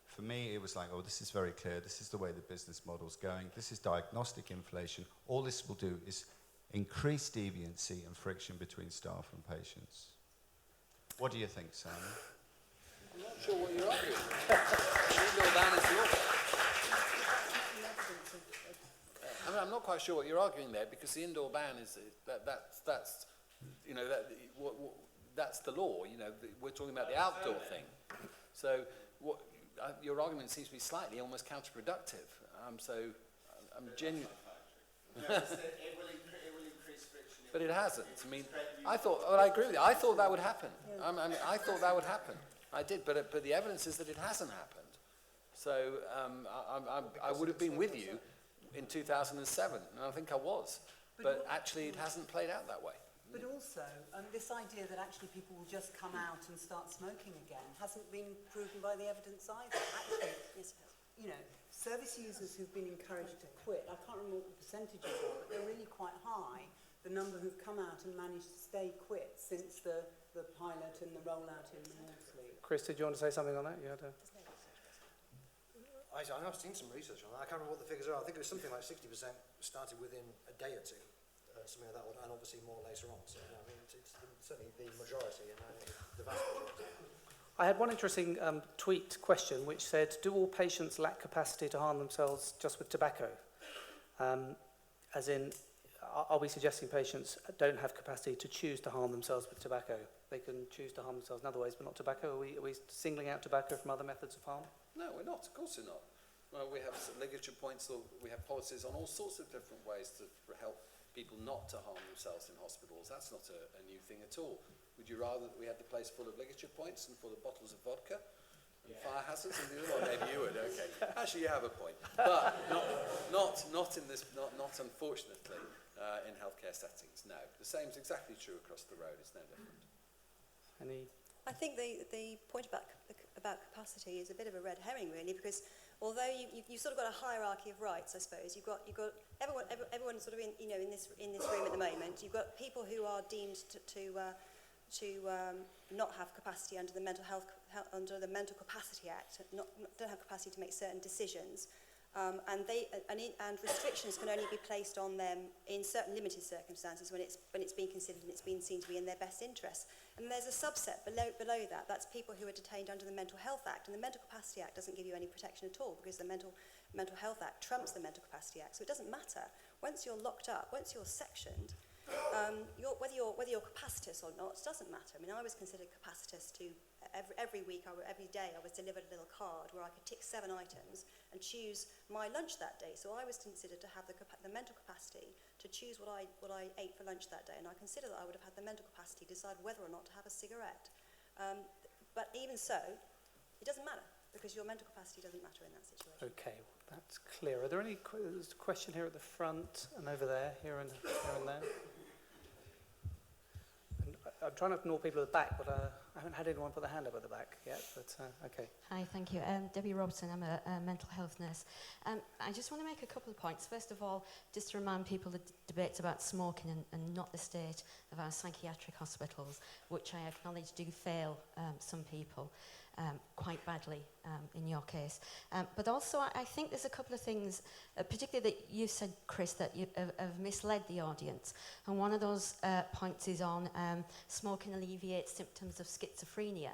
for me, it was like, oh, this is very clear. This is the way the business model's going. This is diagnostic inflation. All this will do is increase deviancy and friction between staff and patients. What do you think, Simon? I'm not sure what you're arguing. The indoor ban is law. I mean, I'm not quite sure what you're arguing there, because the indoor ban is that's you know, that's the law. You know, we're talking about the outdoor thing. So your argument seems to be slightly almost counterproductive. So I'm genuine. It will increase friction. But it hasn't. I mean, I agree with you. I thought that would happen. I mean, I thought that would happen. I did, but the evidence is that it hasn't happened. So I would have been with you in 2007, and I think I was. But actually, it hasn't played out that way. But also, this idea that actually people will just come out and start smoking again hasn't been proven by the evidence either. Actually, you know, service users who've been encouraged to quit, I can't remember what the percentages are, but they're really quite high, the number who've come out and managed to stay quit since the pilot and the rollout in the Maudsley. Chris, did you want to say something on that? You had a... I've seen some research on that. I can't remember what the figures are. I think it was something like 60% started within a day or two, something like that, and obviously more later on. So, I mean, it's certainly the majority, and the vast majority. I had one interesting tweet question which said, do all patients lack capacity to harm themselves just with tobacco? As in, are we suggesting patients don't have capacity to choose to harm themselves with tobacco? They can choose to harm themselves in other ways, but not tobacco. Are we singling out tobacco from other methods of harm? No, we're not. Of course we're not. Well, we have ligature points, or we have policies on all sorts of different ways to help people not to harm themselves in hospitals. That's not a new thing at all. Would you rather that we had the place full of ligature points and full of bottles of vodka? And fire hazards and the other one, maybe you would, okay. Actually, you have a point. But not in this, not unfortunately, in healthcare settings, no. The same is exactly true across the road, it's no different. Any? I think the point about capacity is a bit of a red herring, really, because although you've sort of got a hierarchy of rights, I suppose, you've got everyone sort of in this room at the moment. You've got people who are deemed to not have capacity under the under the Mental Capacity Act, don't have capacity to make certain decisions. And restrictions can only be placed on them in certain limited circumstances when it's being considered and it's been seen to be in their best interest. And there's a subset below that. That's people who are detained under the Mental Health Act. And the Mental Capacity Act doesn't give you any protection at all because the Mental Health Act trumps the Mental Capacity Act. So it doesn't matter. Once you're locked up, once you're sectioned, whether you're capacitous or not, it doesn't matter. I mean, I was considered capacitous to every week, every day, I was delivered a little card where I could tick 7 items and choose my lunch that day. So I was considered to have the mental capacity to choose what I ate for lunch that day, and I consider that I would have had the mental capacity to decide whether or not to have a cigarette. But even so, it doesn't matter because your mental capacity doesn't matter in that situation. Okay, that's clear. Are there any there's a question here at the front and over there, here and there? And I'm trying to ignore people at the back, but I haven't had anyone put their hand up at the back yet, but okay. Hi, thank you. Debbie Robertson, I'm a mental health nurse. I just want to make a couple of points. First of all, just to remind people the debates about smoking and not the state of our psychiatric hospitals, which I acknowledge do fail some people quite badly in your case. But also, I think there's a couple of things, particularly that you said, Chris, that you have misled the audience. And one of those points is on smoking alleviates symptoms of schizophrenia.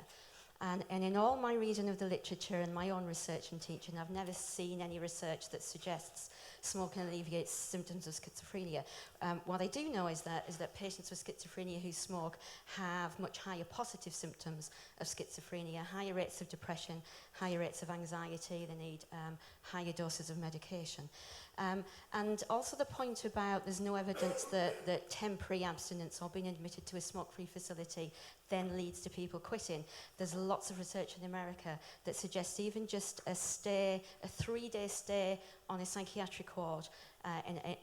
And in all my reading of the literature and my own research and teaching, I've never seen any research that suggests smoking alleviates symptoms of schizophrenia. What I do know is that patients with schizophrenia who smoke have much higher positive symptoms of schizophrenia, higher rates of depression, higher rates of anxiety, they need higher doses of medication. And also the point about there's no evidence that temporary abstinence or being admitted to a smoke-free facility then leads to people quitting. There's lots of research in America that suggests even just a 3-day stay on a psychiatric ward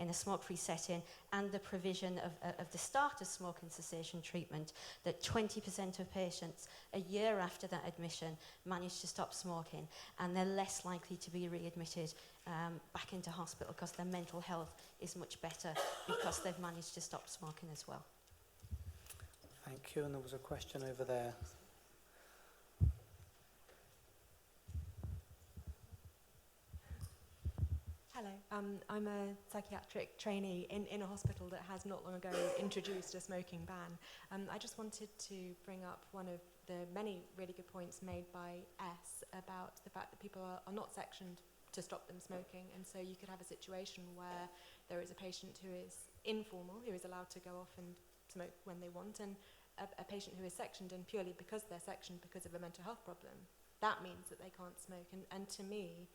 in a smoke-free setting and the provision of the start of smoking cessation treatment, that 20% of patients a year after that admission manage to stop smoking, and they're less likely to be readmitted back into hospital because their mental health is much better because they've managed to stop smoking as well. Thank you, and there was a question over there. Hello, I'm a psychiatric trainee in a hospital that has not long ago introduced a smoking ban. I just wanted to bring up one of the many really good points made by S about the fact that people are not sectioned to stop them smoking, and so you could have a situation where there is a patient who is informal, who is allowed to go off and smoke when they want, and a patient who is sectioned, and purely because they're sectioned because of a mental health problem, that means that they can't smoke. And to me,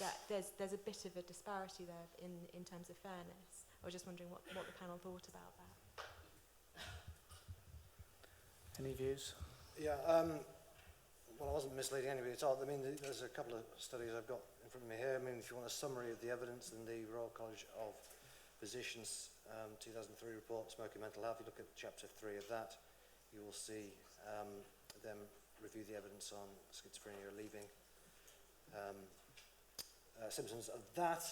that there's a bit of a disparity there in terms of fairness. I was just wondering what the panel thought about that. Any views? Yeah, well, I wasn't misleading anybody at all. I mean, there's a couple of studies I've got in front of me here. I mean, if you want a summary of the evidence in the Royal College of Physicians 2003 report, Smoking Mental Health, you look at chapter 3 of that, you will see them review the evidence on schizophrenia leaving. Symptoms of that,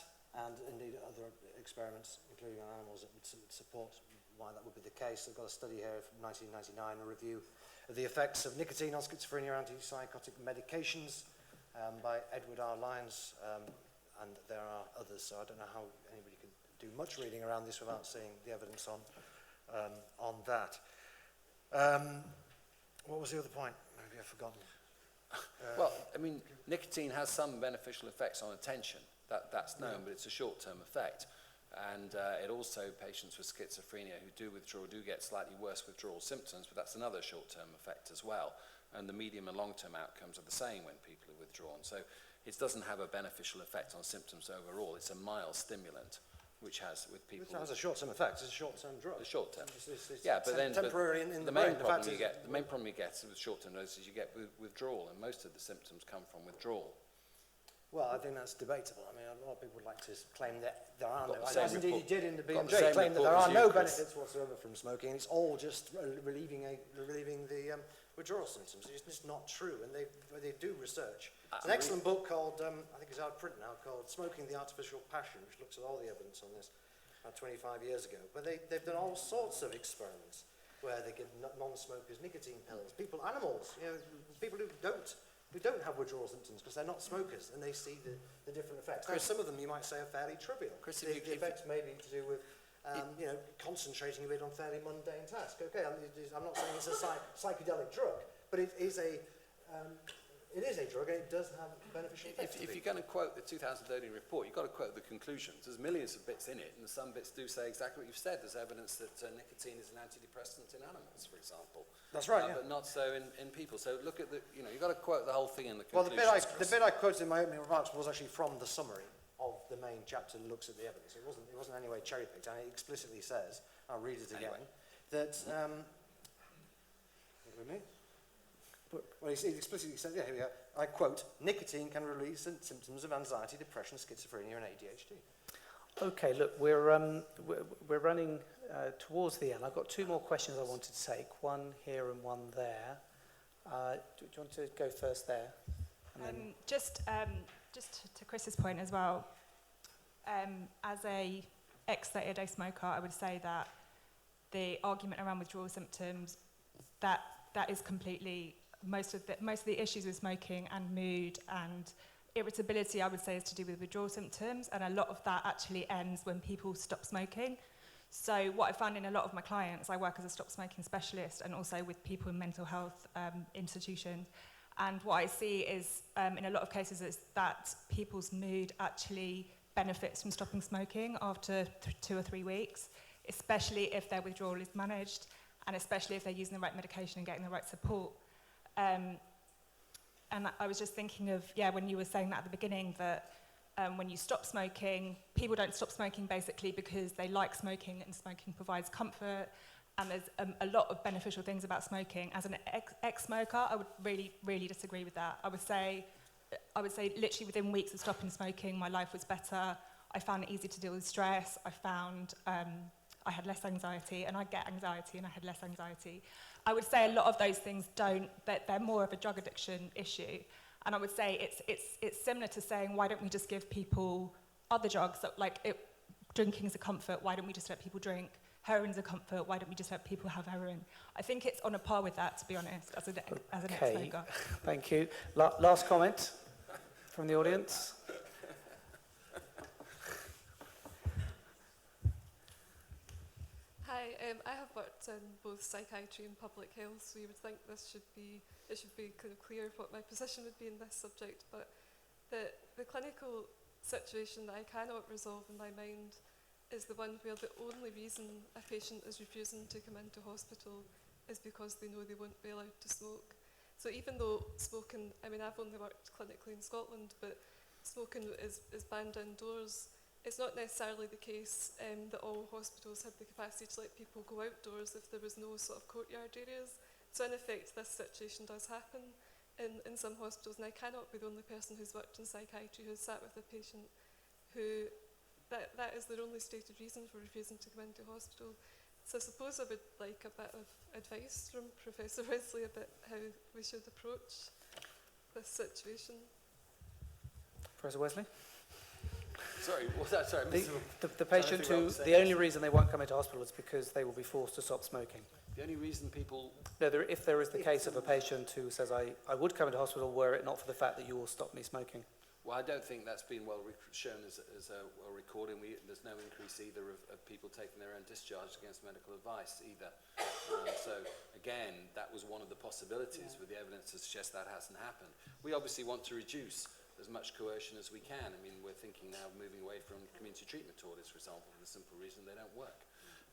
and indeed other experiments, including on animals, that would support why that would be the case. I've got a study here from 1999, a review of the effects of nicotine on schizophrenia antipsychotic medications by Edward R. Lyons, and there are others, so I don't know how anybody can do much reading around this without seeing the evidence on that. What was the other point? Maybe I've forgotten. Well, I mean, nicotine has some beneficial effects on attention. That's known, but it's a short-term effect. And it also, patients with schizophrenia who do withdraw do get slightly worse withdrawal symptoms, but that's another short-term effect as well. And the medium and long-term outcomes are the same when people are withdrawn. So it doesn't have a beneficial effect on symptoms overall. It's a mild stimulant. which has with people. It has a short-term effect. It's a short-term drug. A short-term. It's Yeah, but then temporary in the the brain. main problem you get, the main problem you get with short-term doses is you get withdrawal, and most of the symptoms come from withdrawal. Well, I think that's debatable. I mean, a lot of people would like to claim that there are no, Got the same as indeed report- he did in the got the BMJ, same claim that report there as are you, no Chris. benefits whatsoever from smoking. It's all just relieving the withdrawal symptoms. It's just not true, and they do research. It's an excellent book called, I think it's out of print now, called Smoking the Artificial Passion, which looks at all the evidence on this about 25 years ago. But they've done all sorts of experiments where they give non-smokers nicotine pills, animals, people who don't have withdrawal symptoms because they're not smokers, and they see the different effects. Now, some of them you might say are fairly trivial. Chris, The effects may be to do with concentrating a bit on fairly mundane tasks. Okay, I'm not saying it's a psychedelic drug, but it is a drug, and it does have beneficial effects. If you're going to quote the 2013 report, you've got to quote the conclusions. There's millions of bits in it, and some bits do say exactly what you've said. There's evidence that nicotine is an antidepressant in animals, for example. That's right, yeah. But not so in people. So look at you've got to quote the whole thing in the Well, conclusions. the bit I quoted in my opening remarks was actually from the summary of the main chapter that looks at the evidence. It wasn't in any way cherry-picked, and it explicitly says, I'll read it again, that, with me? Well, he explicitly says, here we go, I quote, nicotine can release symptoms of anxiety, depression, schizophrenia, and ADHD. Okay, look, we're running towards the end. I've got two more questions I wanted to take, one here and one there. Do you want to go first there? And just to Chris's point as well, as a ex-30-day smoker, I would say that the argument around withdrawal symptoms, that is completely, most of the issues with smoking and mood and irritability, I would say, is to do with withdrawal symptoms, and a lot of that actually ends when people stop smoking. So what I found in a lot of my clients, I work as a stop smoking specialist and also with people in mental health institutions, and what I see is, in a lot of cases, is that people's mood actually benefits from stopping smoking after 2 or 3 weeks, especially if their withdrawal is managed, and especially if they're using the right medication and getting the right support. And I was just thinking of, when you were saying that at the beginning, that when you stop smoking, people don't stop smoking basically because they like smoking and smoking provides comfort. And there's a lot of beneficial things about smoking. As an ex-smoker, I would really, really disagree with that. I would say literally within weeks of stopping smoking, my life was better. I found it easy to deal with stress. I found I had less anxiety, and I get anxiety, and I had less anxiety. I would say a lot of those things they're more of a drug addiction issue. And I would say it's similar to saying, why don't we just give people other drugs? Drinking is a comfort, why don't we just let people drink? Heroin's a comfort, why don't we just let people have heroin? I think it's on a par with that, to be honest, as an ex-smoker. Thank you. Last comment from the audience. Hi, I have worked in both psychiatry and public health, so you would think it should be kind of clear what my position would be in this subject, but the clinical situation that I cannot resolve in my mind is the one where the only reason a patient is refusing to come into hospital is because they know they won't be allowed to smoke. So even though smoking, I mean, I've only worked clinically in Scotland, but smoking is banned indoors. It's not necessarily the case that all hospitals have the capacity to let people go outdoors if there was no sort of courtyard areas. So in effect, this situation does happen in some hospitals, and I cannot be the only person who's worked in psychiatry who's sat with a patient who that is their only stated reason for refusing to come into hospital. So I suppose I would like a bit of advice from Professor Wessely about how we should approach this situation. Professor Wessely? Sorry, what's that? Sorry, the patient who, the only reason they won't come into hospital is because they will be forced to stop smoking. The only reason people... No, if there is the case of a patient who says, I would come into hospital were it not for the fact that you will stop me smoking. Well, I don't think that's been well shown as a recording. There's no increase either of people taking their own discharge against medical advice either. So again, that was one of the possibilities with the evidence to suggest that hasn't happened. We obviously want to reduce as much coercion as we can. I mean, we're thinking now of moving away from community treatment orders, for example, for the simple reason they don't work.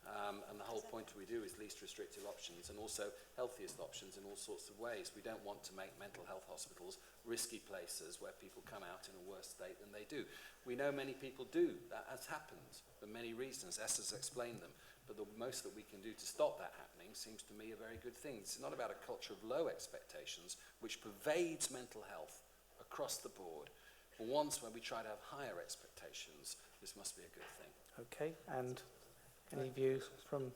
And the whole point we do is least restrictive options and also healthiest options in all sorts of ways. We don't want to make mental health hospitals risky places where people come out in a worse state than they do. We know many people do. That has happened for many reasons. Esther's explained them. But the most that we can do to stop that happening seems to me a very good thing. It's not about a culture of low expectations, which pervades mental health across the board. For once, when we try to have higher expectations, this must be a good thing. Okay, and any views from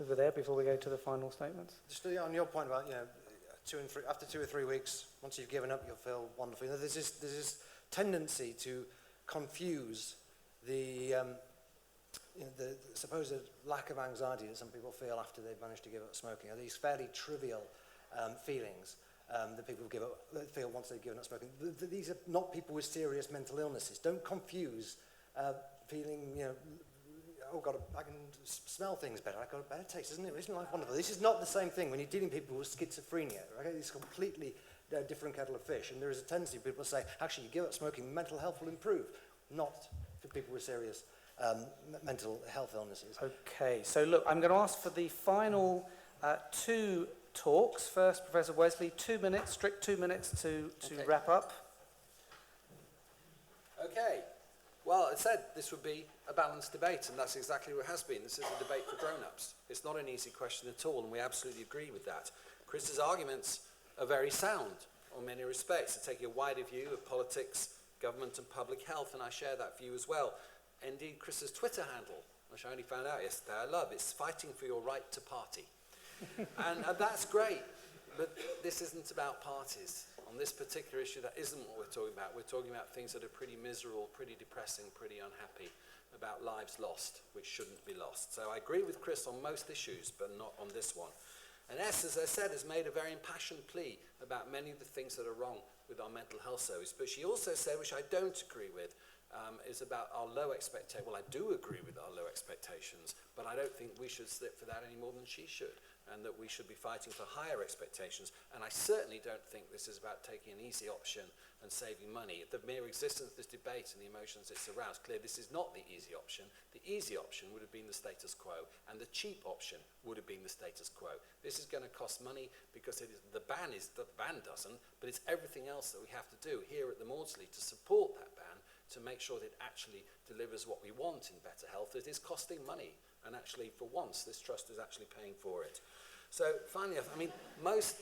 over there before we go to the final statements? Just on your point about, after 2 or 3 weeks, once you've given up, you'll feel wonderful. There's this tendency to confuse the supposed lack of anxiety that some people feel after they've managed to give up smoking. Are these fairly trivial feelings that people feel once they've given up smoking? These are not people with serious mental illnesses. Don't confuse feeling, oh God, I can smell things better. I've got a better taste, isn't it? Isn't life wonderful? This is not the same thing when you're dealing with people with schizophrenia. Right? It's a completely different kettle of fish. And there is a tendency for people to say, actually, you give up smoking, mental health will improve. Not for people with serious mental health illnesses. Okay, so look, I'm going to ask for the final 2 talks. First, Professor Wessely, 2 minutes, strict 2 minutes to wrap up. Okay. Well, it said this would be a balanced debate, and that's exactly what it has been. This is a debate for grown-ups. It's not an easy question at all, and we absolutely agree with that. Chris's arguments are very sound in many respects. They're taking a wider view of politics, government, and public health, and I share that view as well. Indeed, Chris's Twitter handle, which I only found out yesterday, I love, it's fighting for your right to party. and that's great, but this isn't about parties. On this particular issue, that isn't what we're talking about. We're talking about things that are pretty miserable, pretty depressing, pretty unhappy, about lives lost, which shouldn't be lost. So I agree with Chris on most issues, but not on this one. And S, as I said, has made a very impassioned plea about many of the things that are wrong with our mental health service. But she also said, which I don't agree with, is about our low expectations. Well, I do agree with our low expectations, but I don't think we should slip for that any more than she should, and that we should be fighting for higher expectations. And I certainly don't think this is about taking an easy option and saving money. The mere existence of this debate and the emotions it's aroused, clear this is not the easy option. The easy option would have been the status quo, and the cheap option would have been the status quo. This is going to cost money because the ban doesn't, but it's everything else that we have to do here at the Maudsley to support that ban, to make sure that it actually delivers what we want in better health. It is costing money, and actually, for once, this trust is actually paying for it. So finally, I mean, most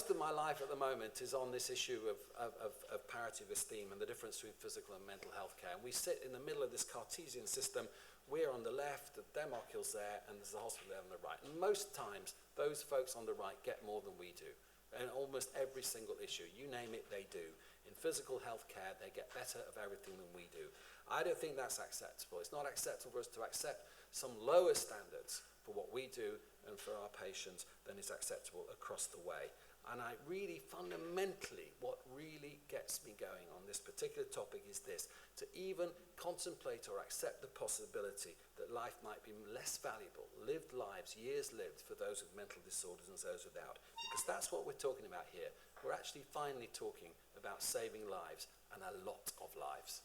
of my life at the moment is on this issue of paritative esteem and the difference between physical and mental health care. And we sit in the middle of this Cartesian system. We're on the left, the Denmark Hill's there, and there's the hospital there on the right. And most times, those folks on the right get more than we do. And almost every single issue, you name it, they do. In physical health care, they get better of everything than we do. I don't think that's acceptable. It's not acceptable for us to accept some lower standards for what we do and for our patients than is acceptable across the way. And I really, fundamentally, what really gets me going on this particular topic is this, to even contemplate or accept the possibility that life might be less valuable, lived lives, years lived, for those with mental disorders and those without. Because that's what we're talking about here. We're actually finally talking about saving lives, and a lot of lives.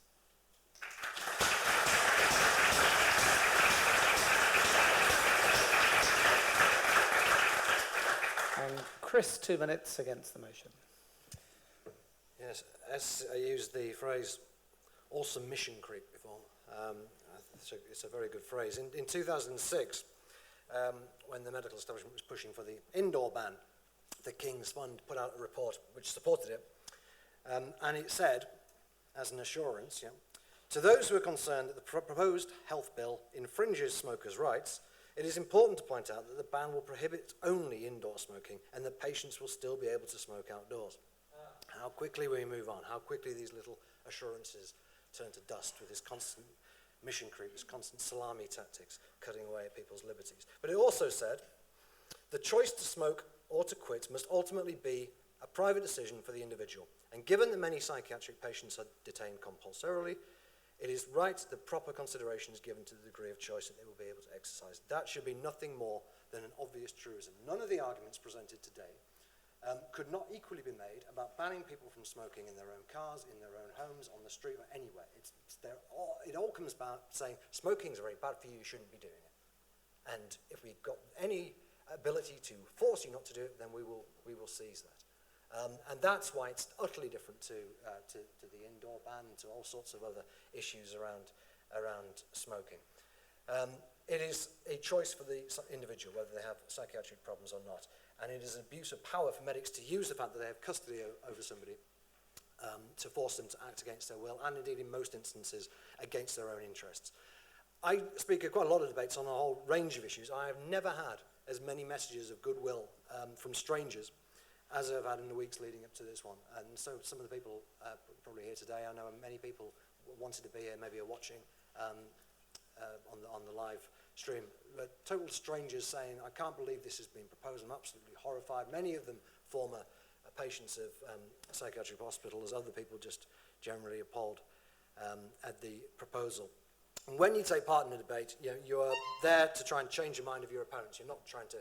And Chris, 2 minutes against the motion. Yes, as I used the phrase awesome mission creep before. It's a very good phrase. In 2006, when the medical establishment was pushing for the indoor ban, the King's Fund put out a report which supported it. And it said, as an assurance, to those who are concerned that the proposed health bill infringes smokers' rights, it is important to point out that the ban will prohibit only indoor smoking and that patients will still be able to smoke outdoors. How quickly we move on, how quickly these little assurances turn to dust with this constant mission creep, this constant salami tactics, cutting away at people's liberties. But it also said, the choice to smoke or to quit must ultimately be a private decision for the individual. And given that many psychiatric patients are detained compulsorily, it is right that proper consideration is given to the degree of choice that they will be able to exercise. That should be nothing more than an obvious truism. None of the arguments presented today could not equally be made about banning people from smoking in their own cars, in their own homes, on the street, or anywhere. It all comes about saying smoking's very bad for you, you shouldn't be doing it. And if we've got any ability to force you not to do it, then we will seize that. And that's why it's utterly different to the indoor ban, to all sorts of other issues around smoking. It is a choice for the individual whether they have psychiatric problems or not, and it is an abuse of power for medics to use the fact that they have custody over somebody to force them to act against their will, and indeed in most instances against their own interests. I speak at quite a lot of debates on a whole range of issues. I have never had as many messages of goodwill from strangers as I've had in the weeks leading up to this one. And so some of the people probably here today, I know many people wanted to be here, maybe are watching on the live stream. But total strangers saying, I can't believe this has been proposed, I'm absolutely horrified. Many of them former patients of psychiatric hospitals, other people just generally appalled at the proposal. And when you take part in a debate, you are there to try and change the mind of your opponents. You're not trying to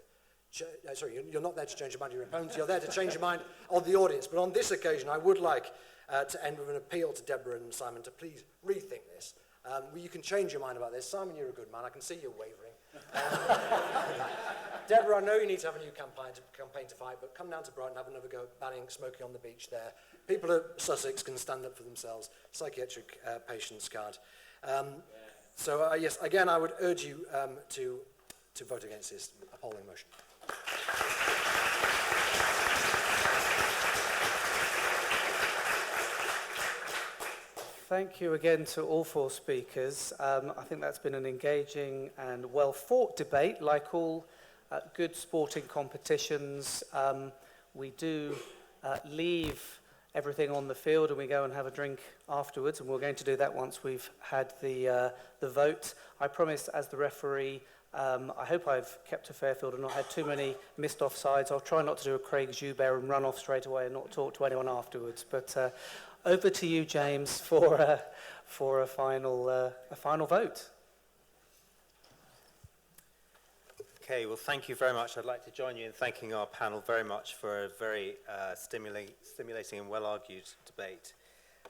you're not there to change the mind of your opponents, you're there to change the mind of the audience. But on this occasion, I would like to end with an appeal to Deborah and Simon to please rethink this. You can change your mind about this. Simon, you're a good man. I can see you're wavering. Deborah, I know you need to have a new campaign to fight, but come down to Brighton, have another go at banning smoking on the beach there. People of Sussex can stand up for themselves. Psychiatric patients card. So yes, again, I would urge you to vote against this appalling motion. Thank you again to all four speakers. I think that's been an engaging and well-fought debate. Like all good sporting competitions, we do leave everything on the field and we go and have a drink afterwards, and we're going to do that once we've had the vote. I promise, as the referee, I hope I've kept a fair field and not had too many missed offsides. I'll try not to do a Craig Joubert and run off straight away and not talk to anyone afterwards. But over to you, James, for a final vote. Okay, well, thank you very much. I'd like to join you in thanking our panel very much for a very stimulating and well-argued debate.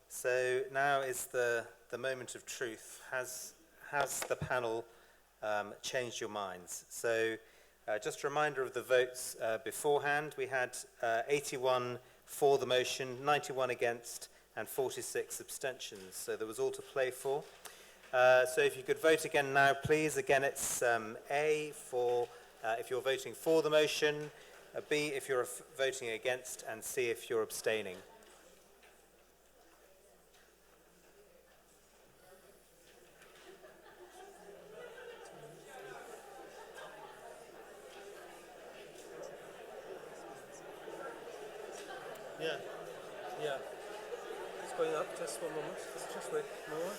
So now is the moment of truth. Has the panel changed your minds? So just a reminder of the votes beforehand. We had 81 for the motion, 91 against, and 46 abstentions. So there was all to play for. So if you could vote again now, please. Again, it's A for if you're voting for the motion, B if you're voting against, and C if you're abstaining. Yeah. It's going up, just one moment. Just wait more.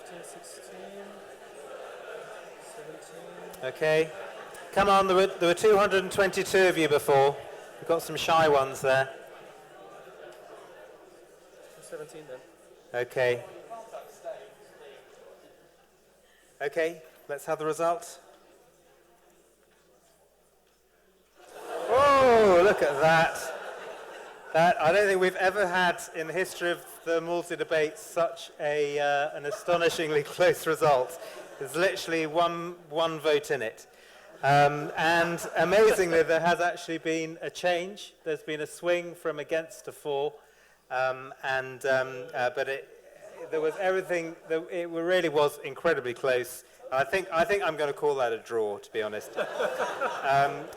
15, 16, 17. Okay. Come on, there were 222 of you before. We've got some shy ones there. 17 then. Okay. Okay, let's have the results. Oh, look at that. I don't think we've ever had in the history of the Maudsley Debates such an astonishingly close result. There's literally one vote in it. And amazingly, there has actually been a change. There's been a swing from against to for. But there was everything. It really was incredibly close. I think I'm going to call that a draw, to be honest.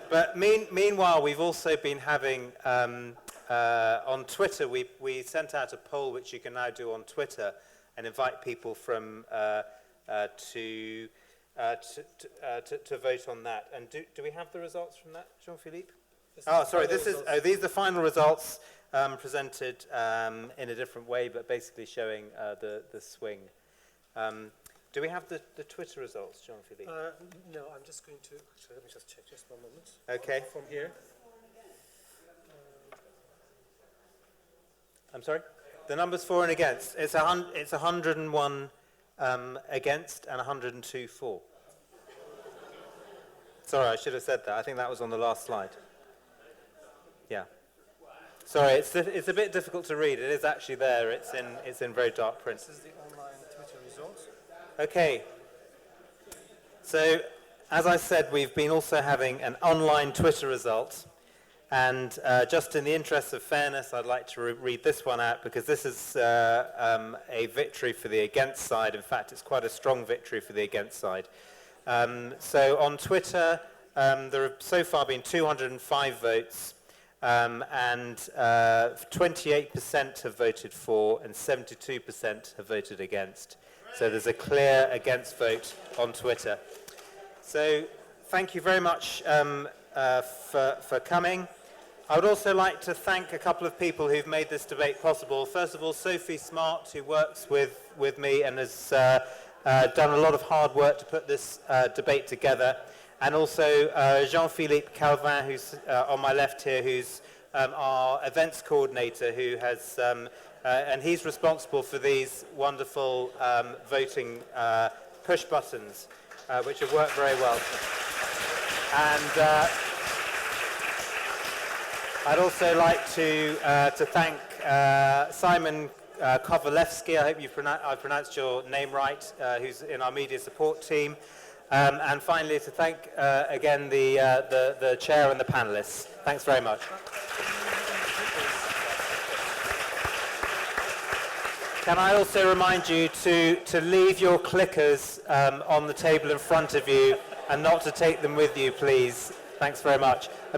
But meanwhile, we've also been having on Twitter. We sent out a poll, which you can now do on Twitter, and invite people from to vote on that. And do we have the results from that, Jean-Philippe? Oh, sorry. These are the final results presented in a different way, but basically showing the swing. Do we have the Twitter results, Jean-Philippe? No, I'm just going to. Let me just check. Just one moment. Okay. From here. I'm sorry. The numbers for and against. It's 101 against and 102 for. Sorry, I should have said that. I think that was on the last slide. Yeah. Sorry, it's a bit difficult to read. It is actually there. It's in very dark print. This is the online Twitter results. Okay. So as I said, we've been also having an online Twitter result. And just in the interest of fairness, I'd like to read this one out, because this is a victory for the against side. In fact, it's quite a strong victory for the against side. So on Twitter, there have so far been 205 votes, and 28% have voted for and 72% have voted against. So there's a clear against vote on Twitter. So thank you very much for coming. I would also like to thank a couple of people who've made this debate possible. First of all, Sophie Smart, who works with me and has done a lot of hard work to put this debate together. And also Jean-Philippe Calvin, who's on my left here, who's our events coordinator, who has, and he's responsible for these wonderful voting push buttons, which have worked very well. And I'd also like to thank Simon Kowalewski, I hope I've pronounced your name right, who's in our media support team. And finally, to thank again the chair and the panelists. Thanks very much. Can I also remind you to leave your clickers on the table in front of you and not to take them with you, please. Thanks very much.